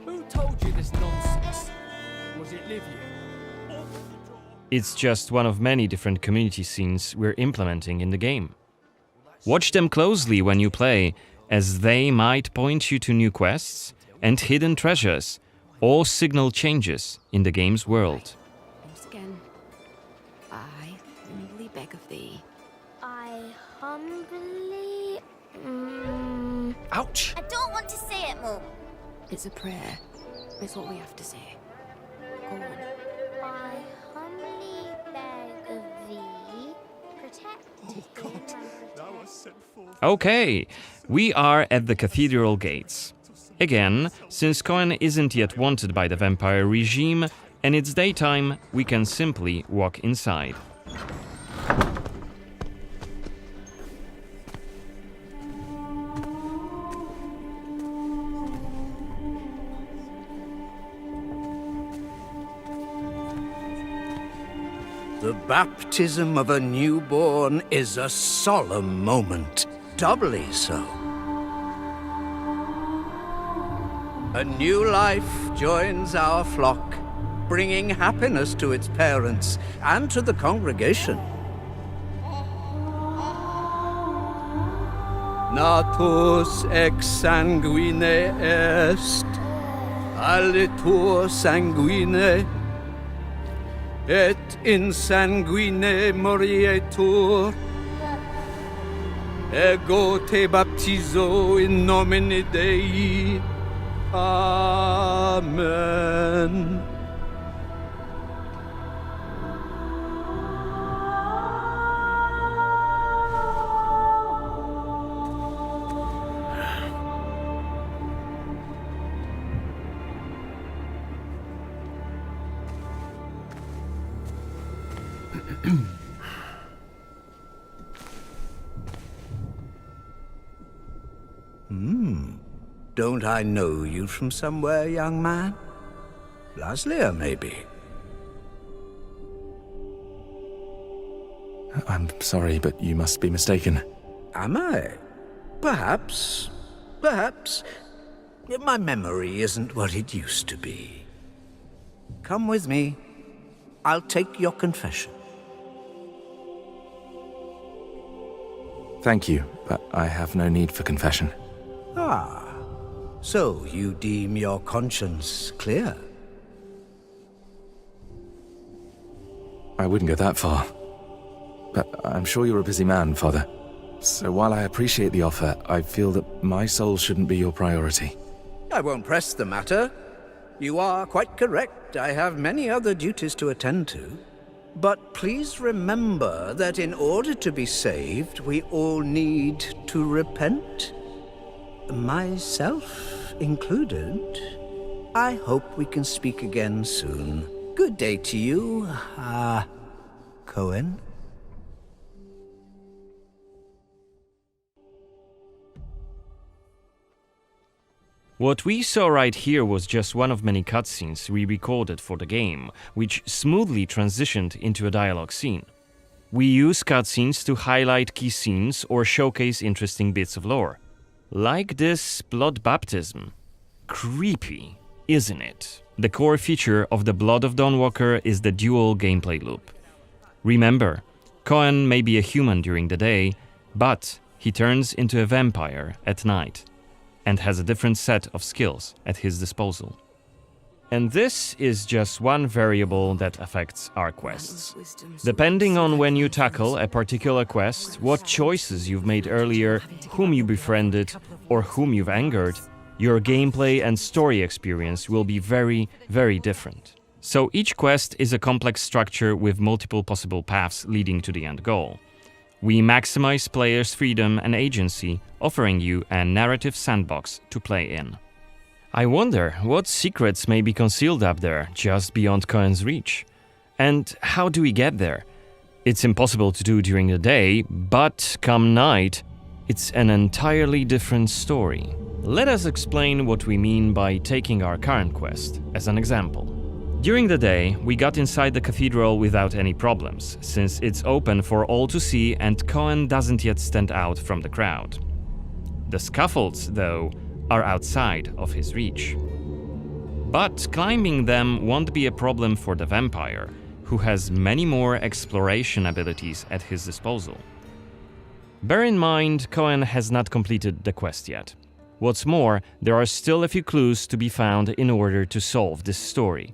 Who told you this nonsense? Was it Livia? It's just one of many different community scenes we're implementing in the game. Watch them closely when you play, as they might point you to new quests and hidden treasures, or signal changes in the game's world. Once again, I humbly beg of thee. I humbly... Ouch! I don't want to say it, Mum. It's a prayer. It's what we have to say. Go on. I humbly beg of thee, protect me. Okay, we are at the Cathedral gates. Again, since Coen isn't yet wanted by the vampire regime, and it's daytime, we can simply walk inside. The baptism of a newborn is a solemn moment, doubly so. A new life joins our flock, bringing happiness to its parents and to the congregation. Natus ex sanguine est, alitur sanguine, et in sanguine morietur. Ego te baptizo in nomine Dei. Amen. Don't I know you from somewhere, young man? Laslia, maybe? I'm sorry, but you must be mistaken. Am I? Perhaps. Perhaps. My memory isn't what it used to be. Come with me. I'll take your confession. Thank you, but I have no need for confession. Ah, so you deem your conscience clear? I wouldn't go that far. But I'm sure you're a busy man, Father. So while I appreciate the offer, I feel that my soul shouldn't be your priority. I won't press the matter. You are quite correct. I have many other duties to attend to. But please remember that in order to be saved, we all need to repent. Myself included. I hope we can speak again soon. Good day to you, Coen. What we saw right here was just one of many cutscenes we recorded for the game, which smoothly transitioned into a dialogue scene. We use cutscenes to highlight key scenes or showcase interesting bits of lore. Like this blood baptism. Creepy, isn't it? The core feature of the Blood of Dawnwalker is the dual gameplay loop. Remember, Coen may be a human during the day, but he turns into a vampire at night, and has a different set of skills at his disposal. And this is just one variable that affects our quests. Depending on when you tackle a particular quest, what choices you've made earlier, whom you befriended, or whom you've angered, your gameplay and story experience will be very, very different. So each quest is a complex structure with multiple possible paths leading to the end goal. We maximize players' freedom and agency, offering you a narrative sandbox to play in. I wonder what secrets may be concealed up there, just beyond Coen's reach. And how do we get there? It's impossible to do during the day, but come night, it's an entirely different story. Let us explain what we mean by taking our current quest as an example. During the day, we got inside the Cathedral without any problems, since it's open for all to see and Coen doesn't yet stand out from the crowd. The scaffolds, though, are outside of his reach. But climbing them won't be a problem for the vampire, who has many more exploration abilities at his disposal. Bear in mind, Coen has not completed the quest yet. What's more, there are still a few clues to be found in order to solve this story.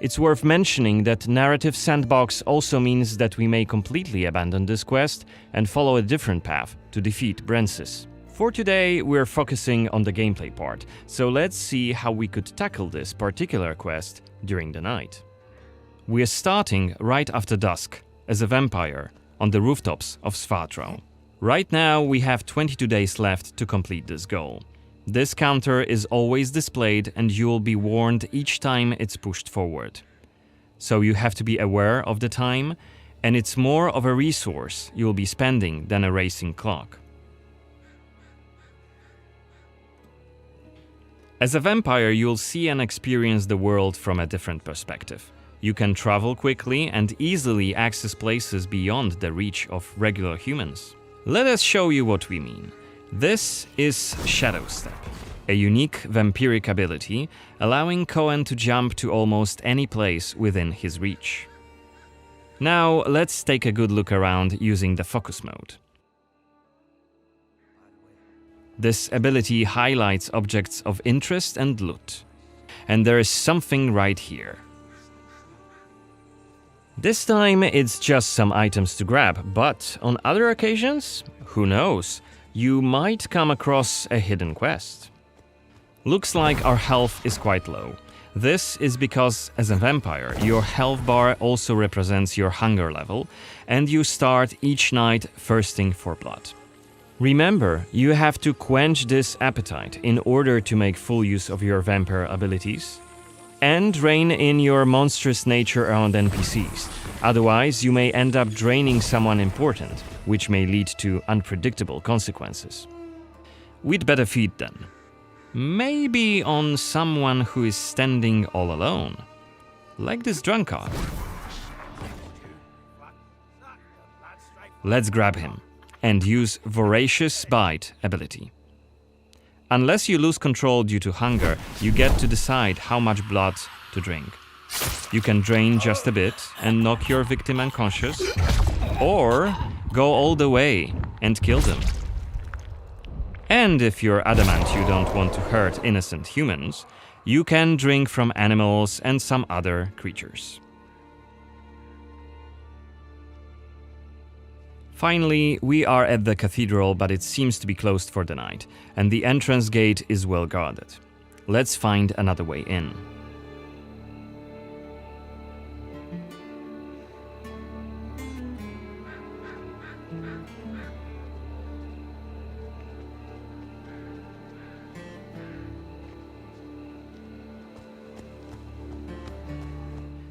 It's worth mentioning that narrative sandbox also means that we may completely abandon this quest and follow a different path to defeat Brensis. For today, we're focusing on the gameplay part, so let's see how we could tackle this particular quest during the night. We're starting right after dusk, as a vampire, on the rooftops of Svatro. Right now, we have 22 days left to complete this goal. This counter is always displayed and you will be warned each time it's pushed forward. So you have to be aware of the time, and it's more of a resource you'll be spending than a racing clock. As a vampire, you'll see and experience the world from a different perspective. You can travel quickly and easily access places beyond the reach of regular humans. Let us show you what we mean. This is Shadow Step, a unique vampiric ability allowing Coen to jump to almost any place within his reach. Now let's take a good look around using the focus mode. This ability highlights objects of interest and loot. And there is something right here. This time it's just some items to grab, but on other occasions, who knows? You might come across a hidden quest. Looks like our health is quite low. This is because, as a vampire, your health bar also represents your hunger level, and you start each night thirsting for blood. Remember, you have to quench this appetite in order to make full use of your vampire abilities, and rein in your monstrous nature around NPCs. Otherwise, you may end up draining someone important, which may lead to unpredictable consequences. We'd better feed then. Maybe on someone who is standing all alone. Like this drunkard. Let's grab him and use Voracious Bite ability. Unless you lose control due to hunger, you get to decide how much blood to drink. You can drain just a bit and knock your victim unconscious, or go all the way and kill them. And if you're adamant you don't want to hurt innocent humans, you can drink from animals and some other creatures. Finally, we are at the cathedral, but it seems to be closed for the night, and the entrance gate is well guarded. Let's find another way in.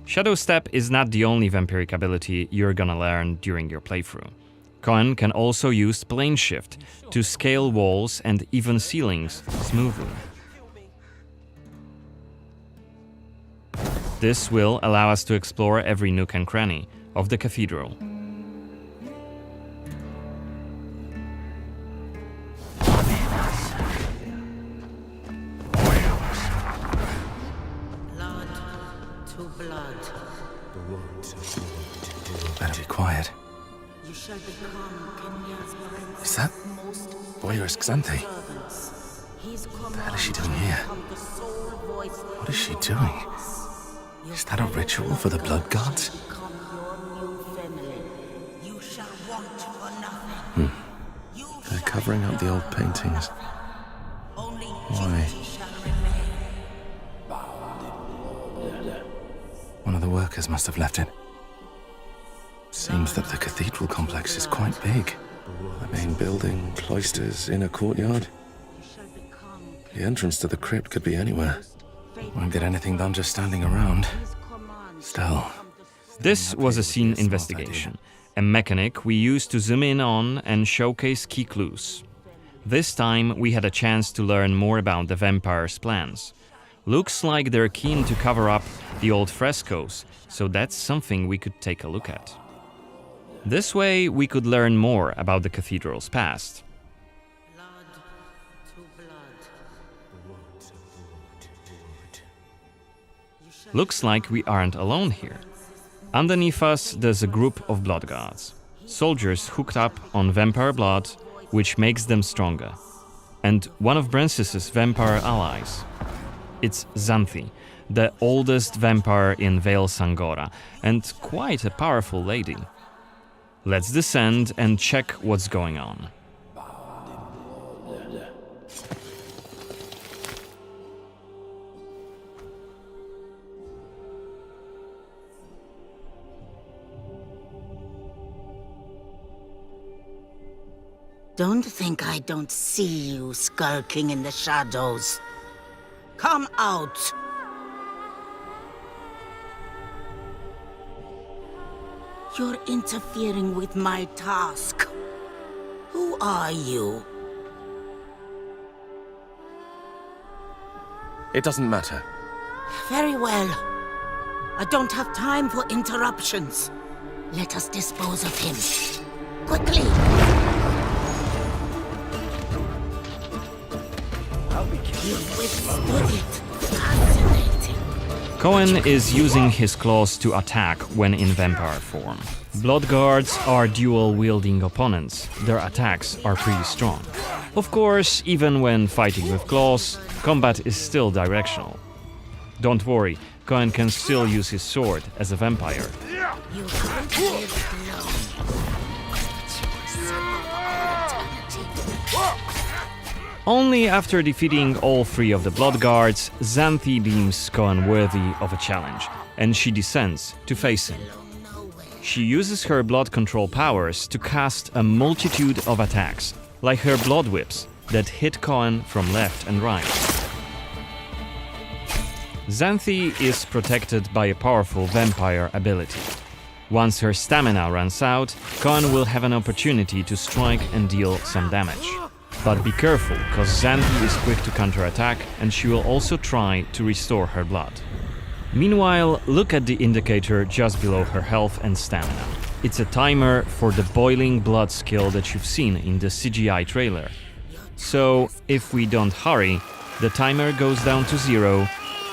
Shadow Step is not the only vampiric ability you're gonna learn during your playthrough. Coen can also use plane shift to scale walls and even ceilings smoothly. This will allow us to explore every nook and cranny of the cathedral. Better be quiet. Is that voyeurist Xanthi? What the hell is she doing here? What is she doing? Is that a ritual for the blood gods? They're covering up the old paintings. Why? One of the workers must have left it. Seems that the cathedral complex is quite big. The main building, cloisters, inner courtyard. The entrance to the crypt could be anywhere. Won't get anything done just standing around. Still. This was a scene investigation, a mechanic we used to zoom in on and showcase key clues. This time we had a chance to learn more about the vampire's plans. Looks like they're keen to cover up the old frescoes, so that's something we could take a look at. This way we could learn more about the cathedral's past. Looks like we aren't alone here. Underneath us there's a group of blood guards, soldiers hooked up on vampire blood, which makes them stronger, and one of Brances's vampire allies. It's Xanthi, the oldest vampire in Vale Sangora, and quite a powerful lady. Let's descend and check what's going on. Don't think I don't see you skulking in the shadows. Come out! You're interfering with my task. Who are you? It doesn't matter. Very well. I don't have time for interruptions. Let us dispose of him. Quickly! You've withstood it. Fascinating. Coen is using his claws to attack when in vampire form. Blood guards are dual-wielding opponents. Their attacks are pretty strong. Of course, even when fighting with claws, combat is still directional. Don't worry, Coen can still use his sword as a vampire. You haven't lived long. Only after defeating all three of the blood guards, Xanthi deems Coen worthy of a challenge, and she descends to face him. She uses her blood control powers to cast a multitude of attacks, like her blood whips that hit Coen from left and right. Xanthi is protected by a powerful vampire ability. Once her stamina runs out, Coen will have an opportunity to strike and deal some damage. But be careful, cause Xanthi is quick to counterattack and she will also try to restore her blood. Meanwhile, look at the indicator just below her health and stamina. It's a timer for the boiling blood skill that you've seen in the CGI trailer. So if we don't hurry, the timer goes down to 0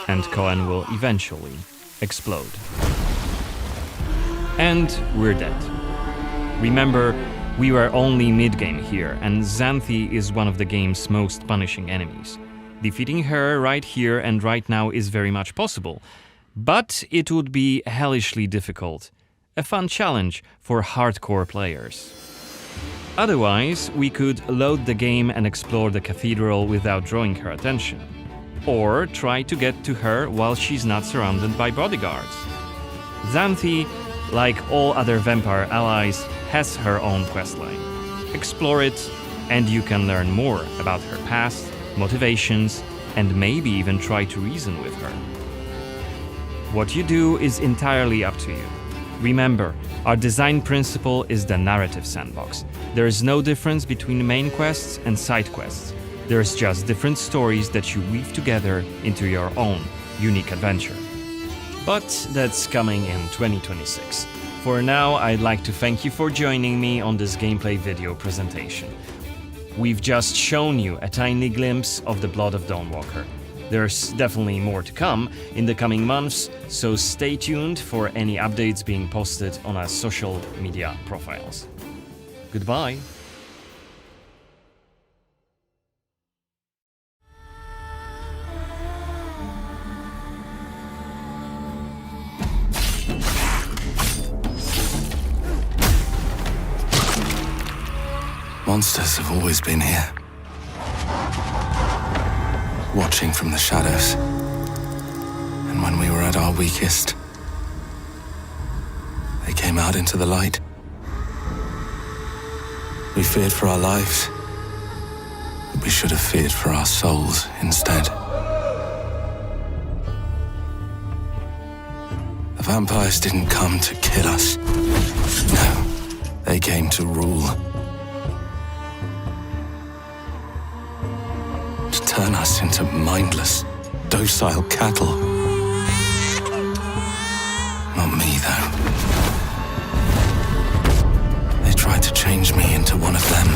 and Coen will eventually explode. And we're dead. Remember, we were only mid-game here, and Xanthi is one of the game's most punishing enemies. Defeating her right here and right now is very much possible, but it would be hellishly difficult. A fun challenge for hardcore players. Otherwise, we could load the game and explore the Cathedral without drawing her attention. Or try to get to her while she's not surrounded by bodyguards. Xanthi, like all other vampire allies, has her own questline. Explore it, and you can learn more about her past, motivations, and maybe even try to reason with her. What you do is entirely up to you. Remember, our design principle is the narrative sandbox. There is no difference between main quests and side quests. There's just different stories that you weave together into your own unique adventure. But that's coming in 2026. For now, I'd like to thank you for joining me on this gameplay video presentation. We've just shown you a tiny glimpse of the Blood of Dawnwalker. There's definitely more to come in the coming months, so stay tuned for any updates being posted on our social media profiles. Goodbye! Monsters have always been here, watching from the shadows. And when we were at our weakest, they came out into the light. We feared for our lives, but we should have feared for our souls instead. The vampires didn't come to kill us. No, they came to rule. Turn us into mindless, docile cattle. Not me, though. They tried to change me into one of them.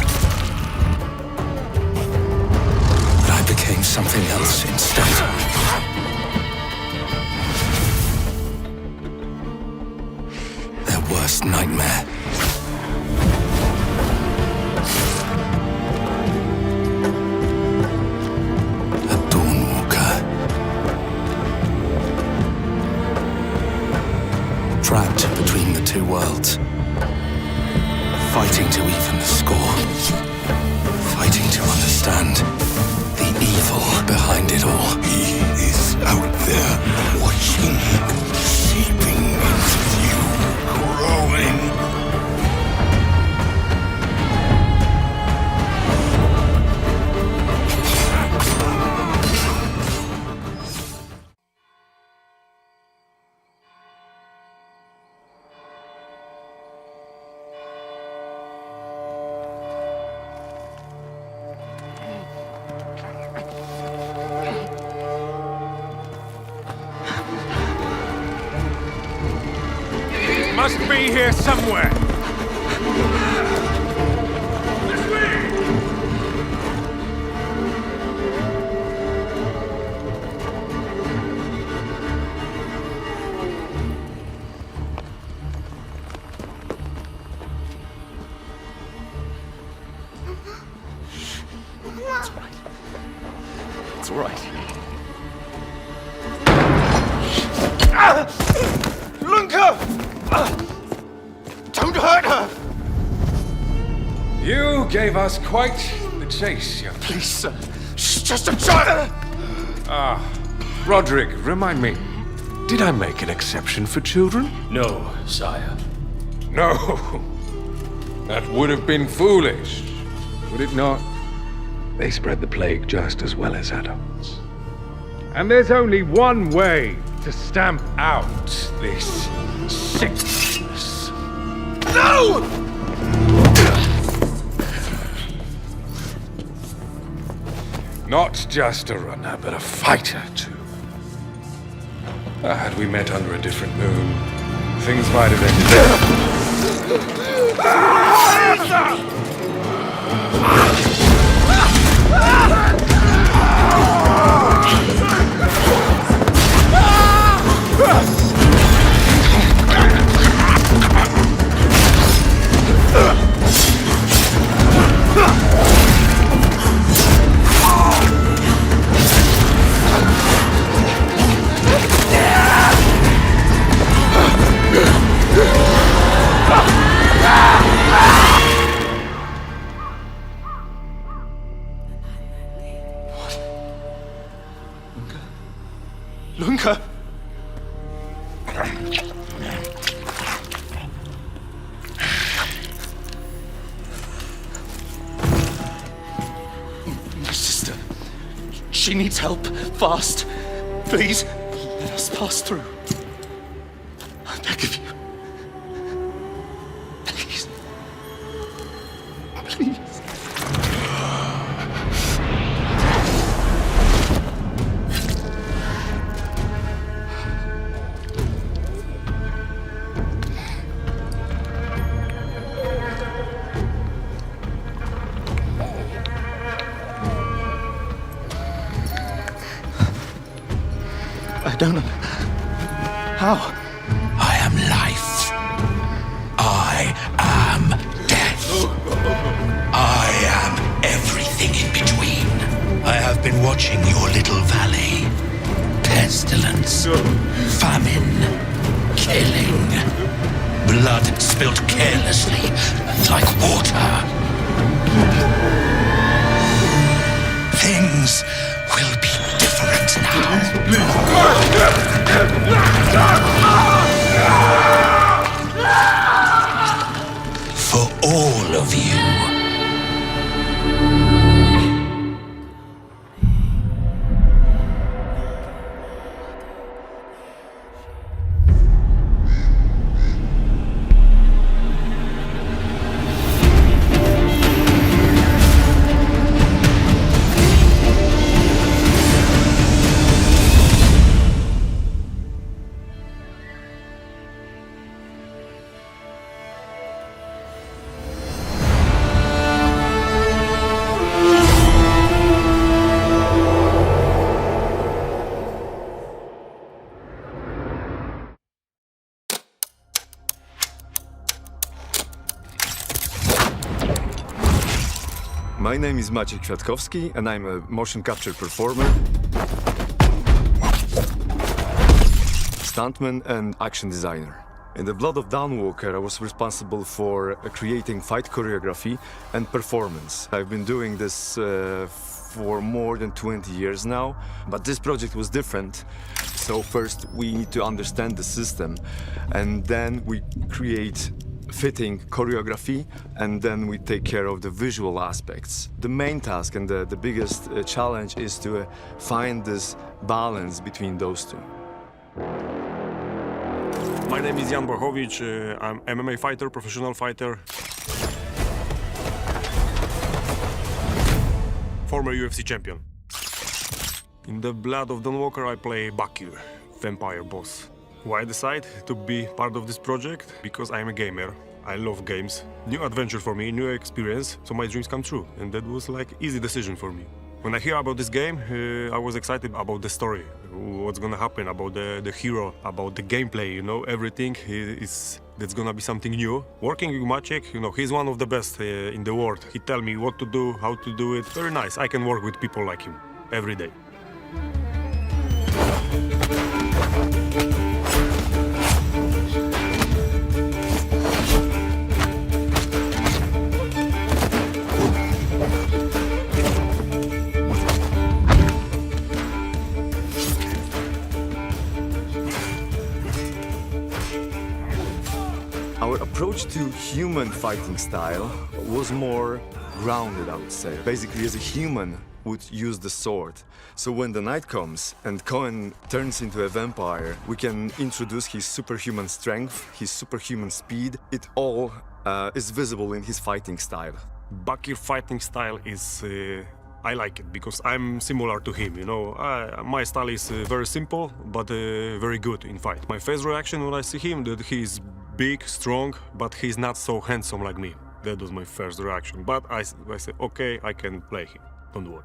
But I became something else instead. Their worst nightmare. Trapped between the two worlds. Fighting to even the score. Fighting to understand the evil behind it all. He is out there watching, seeping into you, growing. Must be here somewhere. This way! It's all right. It's all right. Lunka! Don't hurt her! You gave us quite the chase, young man. Please, sir. She's just a child! Roderick, remind me, did I make an exception for children? No, sire. No. That would have been foolish, would it not? They spread the plague just as well as adults. And there's only one way to stamp out this sickness. No! Not just a runner, but a fighter, too. Had we met under a different moon, things might have ended there. Lunka! My sister. She needs help. Fast. Please, let us pass through. I beg of you. Please. Please. I don't know. How? I am life. I am death. I am everything in between. I have been watching your little valley. Pestilence, famine, killing, blood spilt carelessly like water. Things will be different now. For all of you. My name is Maciej Kwiatkowski and I'm a motion capture performer, stuntman and action designer. In the Blood of Dawnwalker, I was responsible for creating fight choreography and performance. I've been doing this for more than 20 years now, but this project was different. So first we need to understand the system, and then we create fitting choreography, and then we take care of the visual aspects. The main task and the biggest challenge is to find this balance between those two. My name is Jan Bochowicz. I'm MMA fighter, professional fighter. Former UFC champion. In the Blood of Dawnwalker, I play Bakir, vampire boss. Why I decided to be part of this project? Because I'm a gamer. I love games. New adventure for me, new experience, so my dreams come true. And that was like easy decision for me. When I hear about this game, I was excited about the story. What's gonna happen, about the hero, about the gameplay, you know, everything that's gonna be something new. Working with Maciek, you know, he's one of the best in the world. He tell me what to do, how to do it. Very nice. I can work with people like him every day. Our approach to human fighting style was more grounded, I would say. Basically, as a human would use the sword. So when the night comes and Coen turns into a vampire, we can introduce his superhuman strength, his superhuman speed. It all is visible in his fighting style. Bakir fighting style is... I like it because I'm similar to him, you know. My style is very simple, but very good in fight. My first reaction when I see him, that he is big, strong, but he's not so handsome like me. That was my first reaction. But I said, okay, I can play him. Don't worry.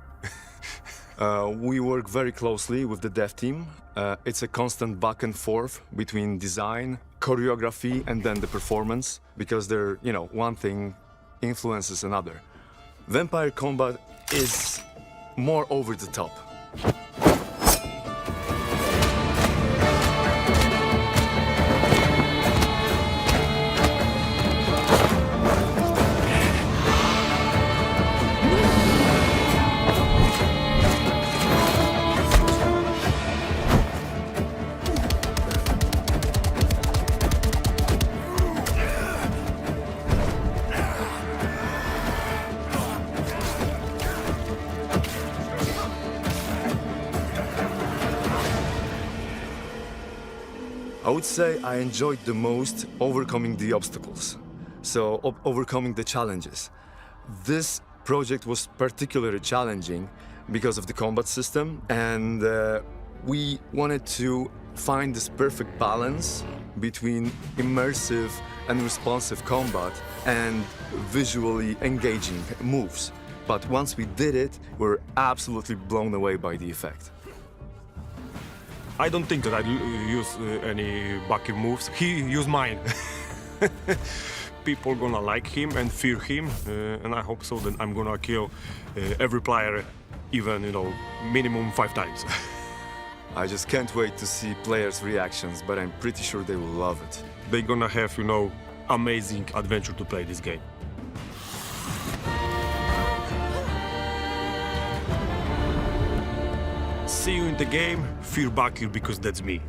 We work very closely with the dev team. It's a constant back and forth between design, choreography, and then the performance, because they're, you know, one thing influences another. Vampire combat is more over the top. I would say I enjoyed the most overcoming the obstacles, so overcoming the challenges. This project was particularly challenging because of the combat system, and we wanted to find this perfect balance between immersive and responsive combat and visually engaging moves. But once we did it, we were absolutely blown away by the effect. I don't think that I use any Bakir moves. He used mine. People gonna like him and fear him, and I hope so that I'm gonna kill every player, even, you know, minimum 5 times. I just can't wait to see players' reactions, but I'm pretty sure they will love it. They're gonna have, you know, amazing adventure to play this game. See you in the game, fear Bakir because that's me.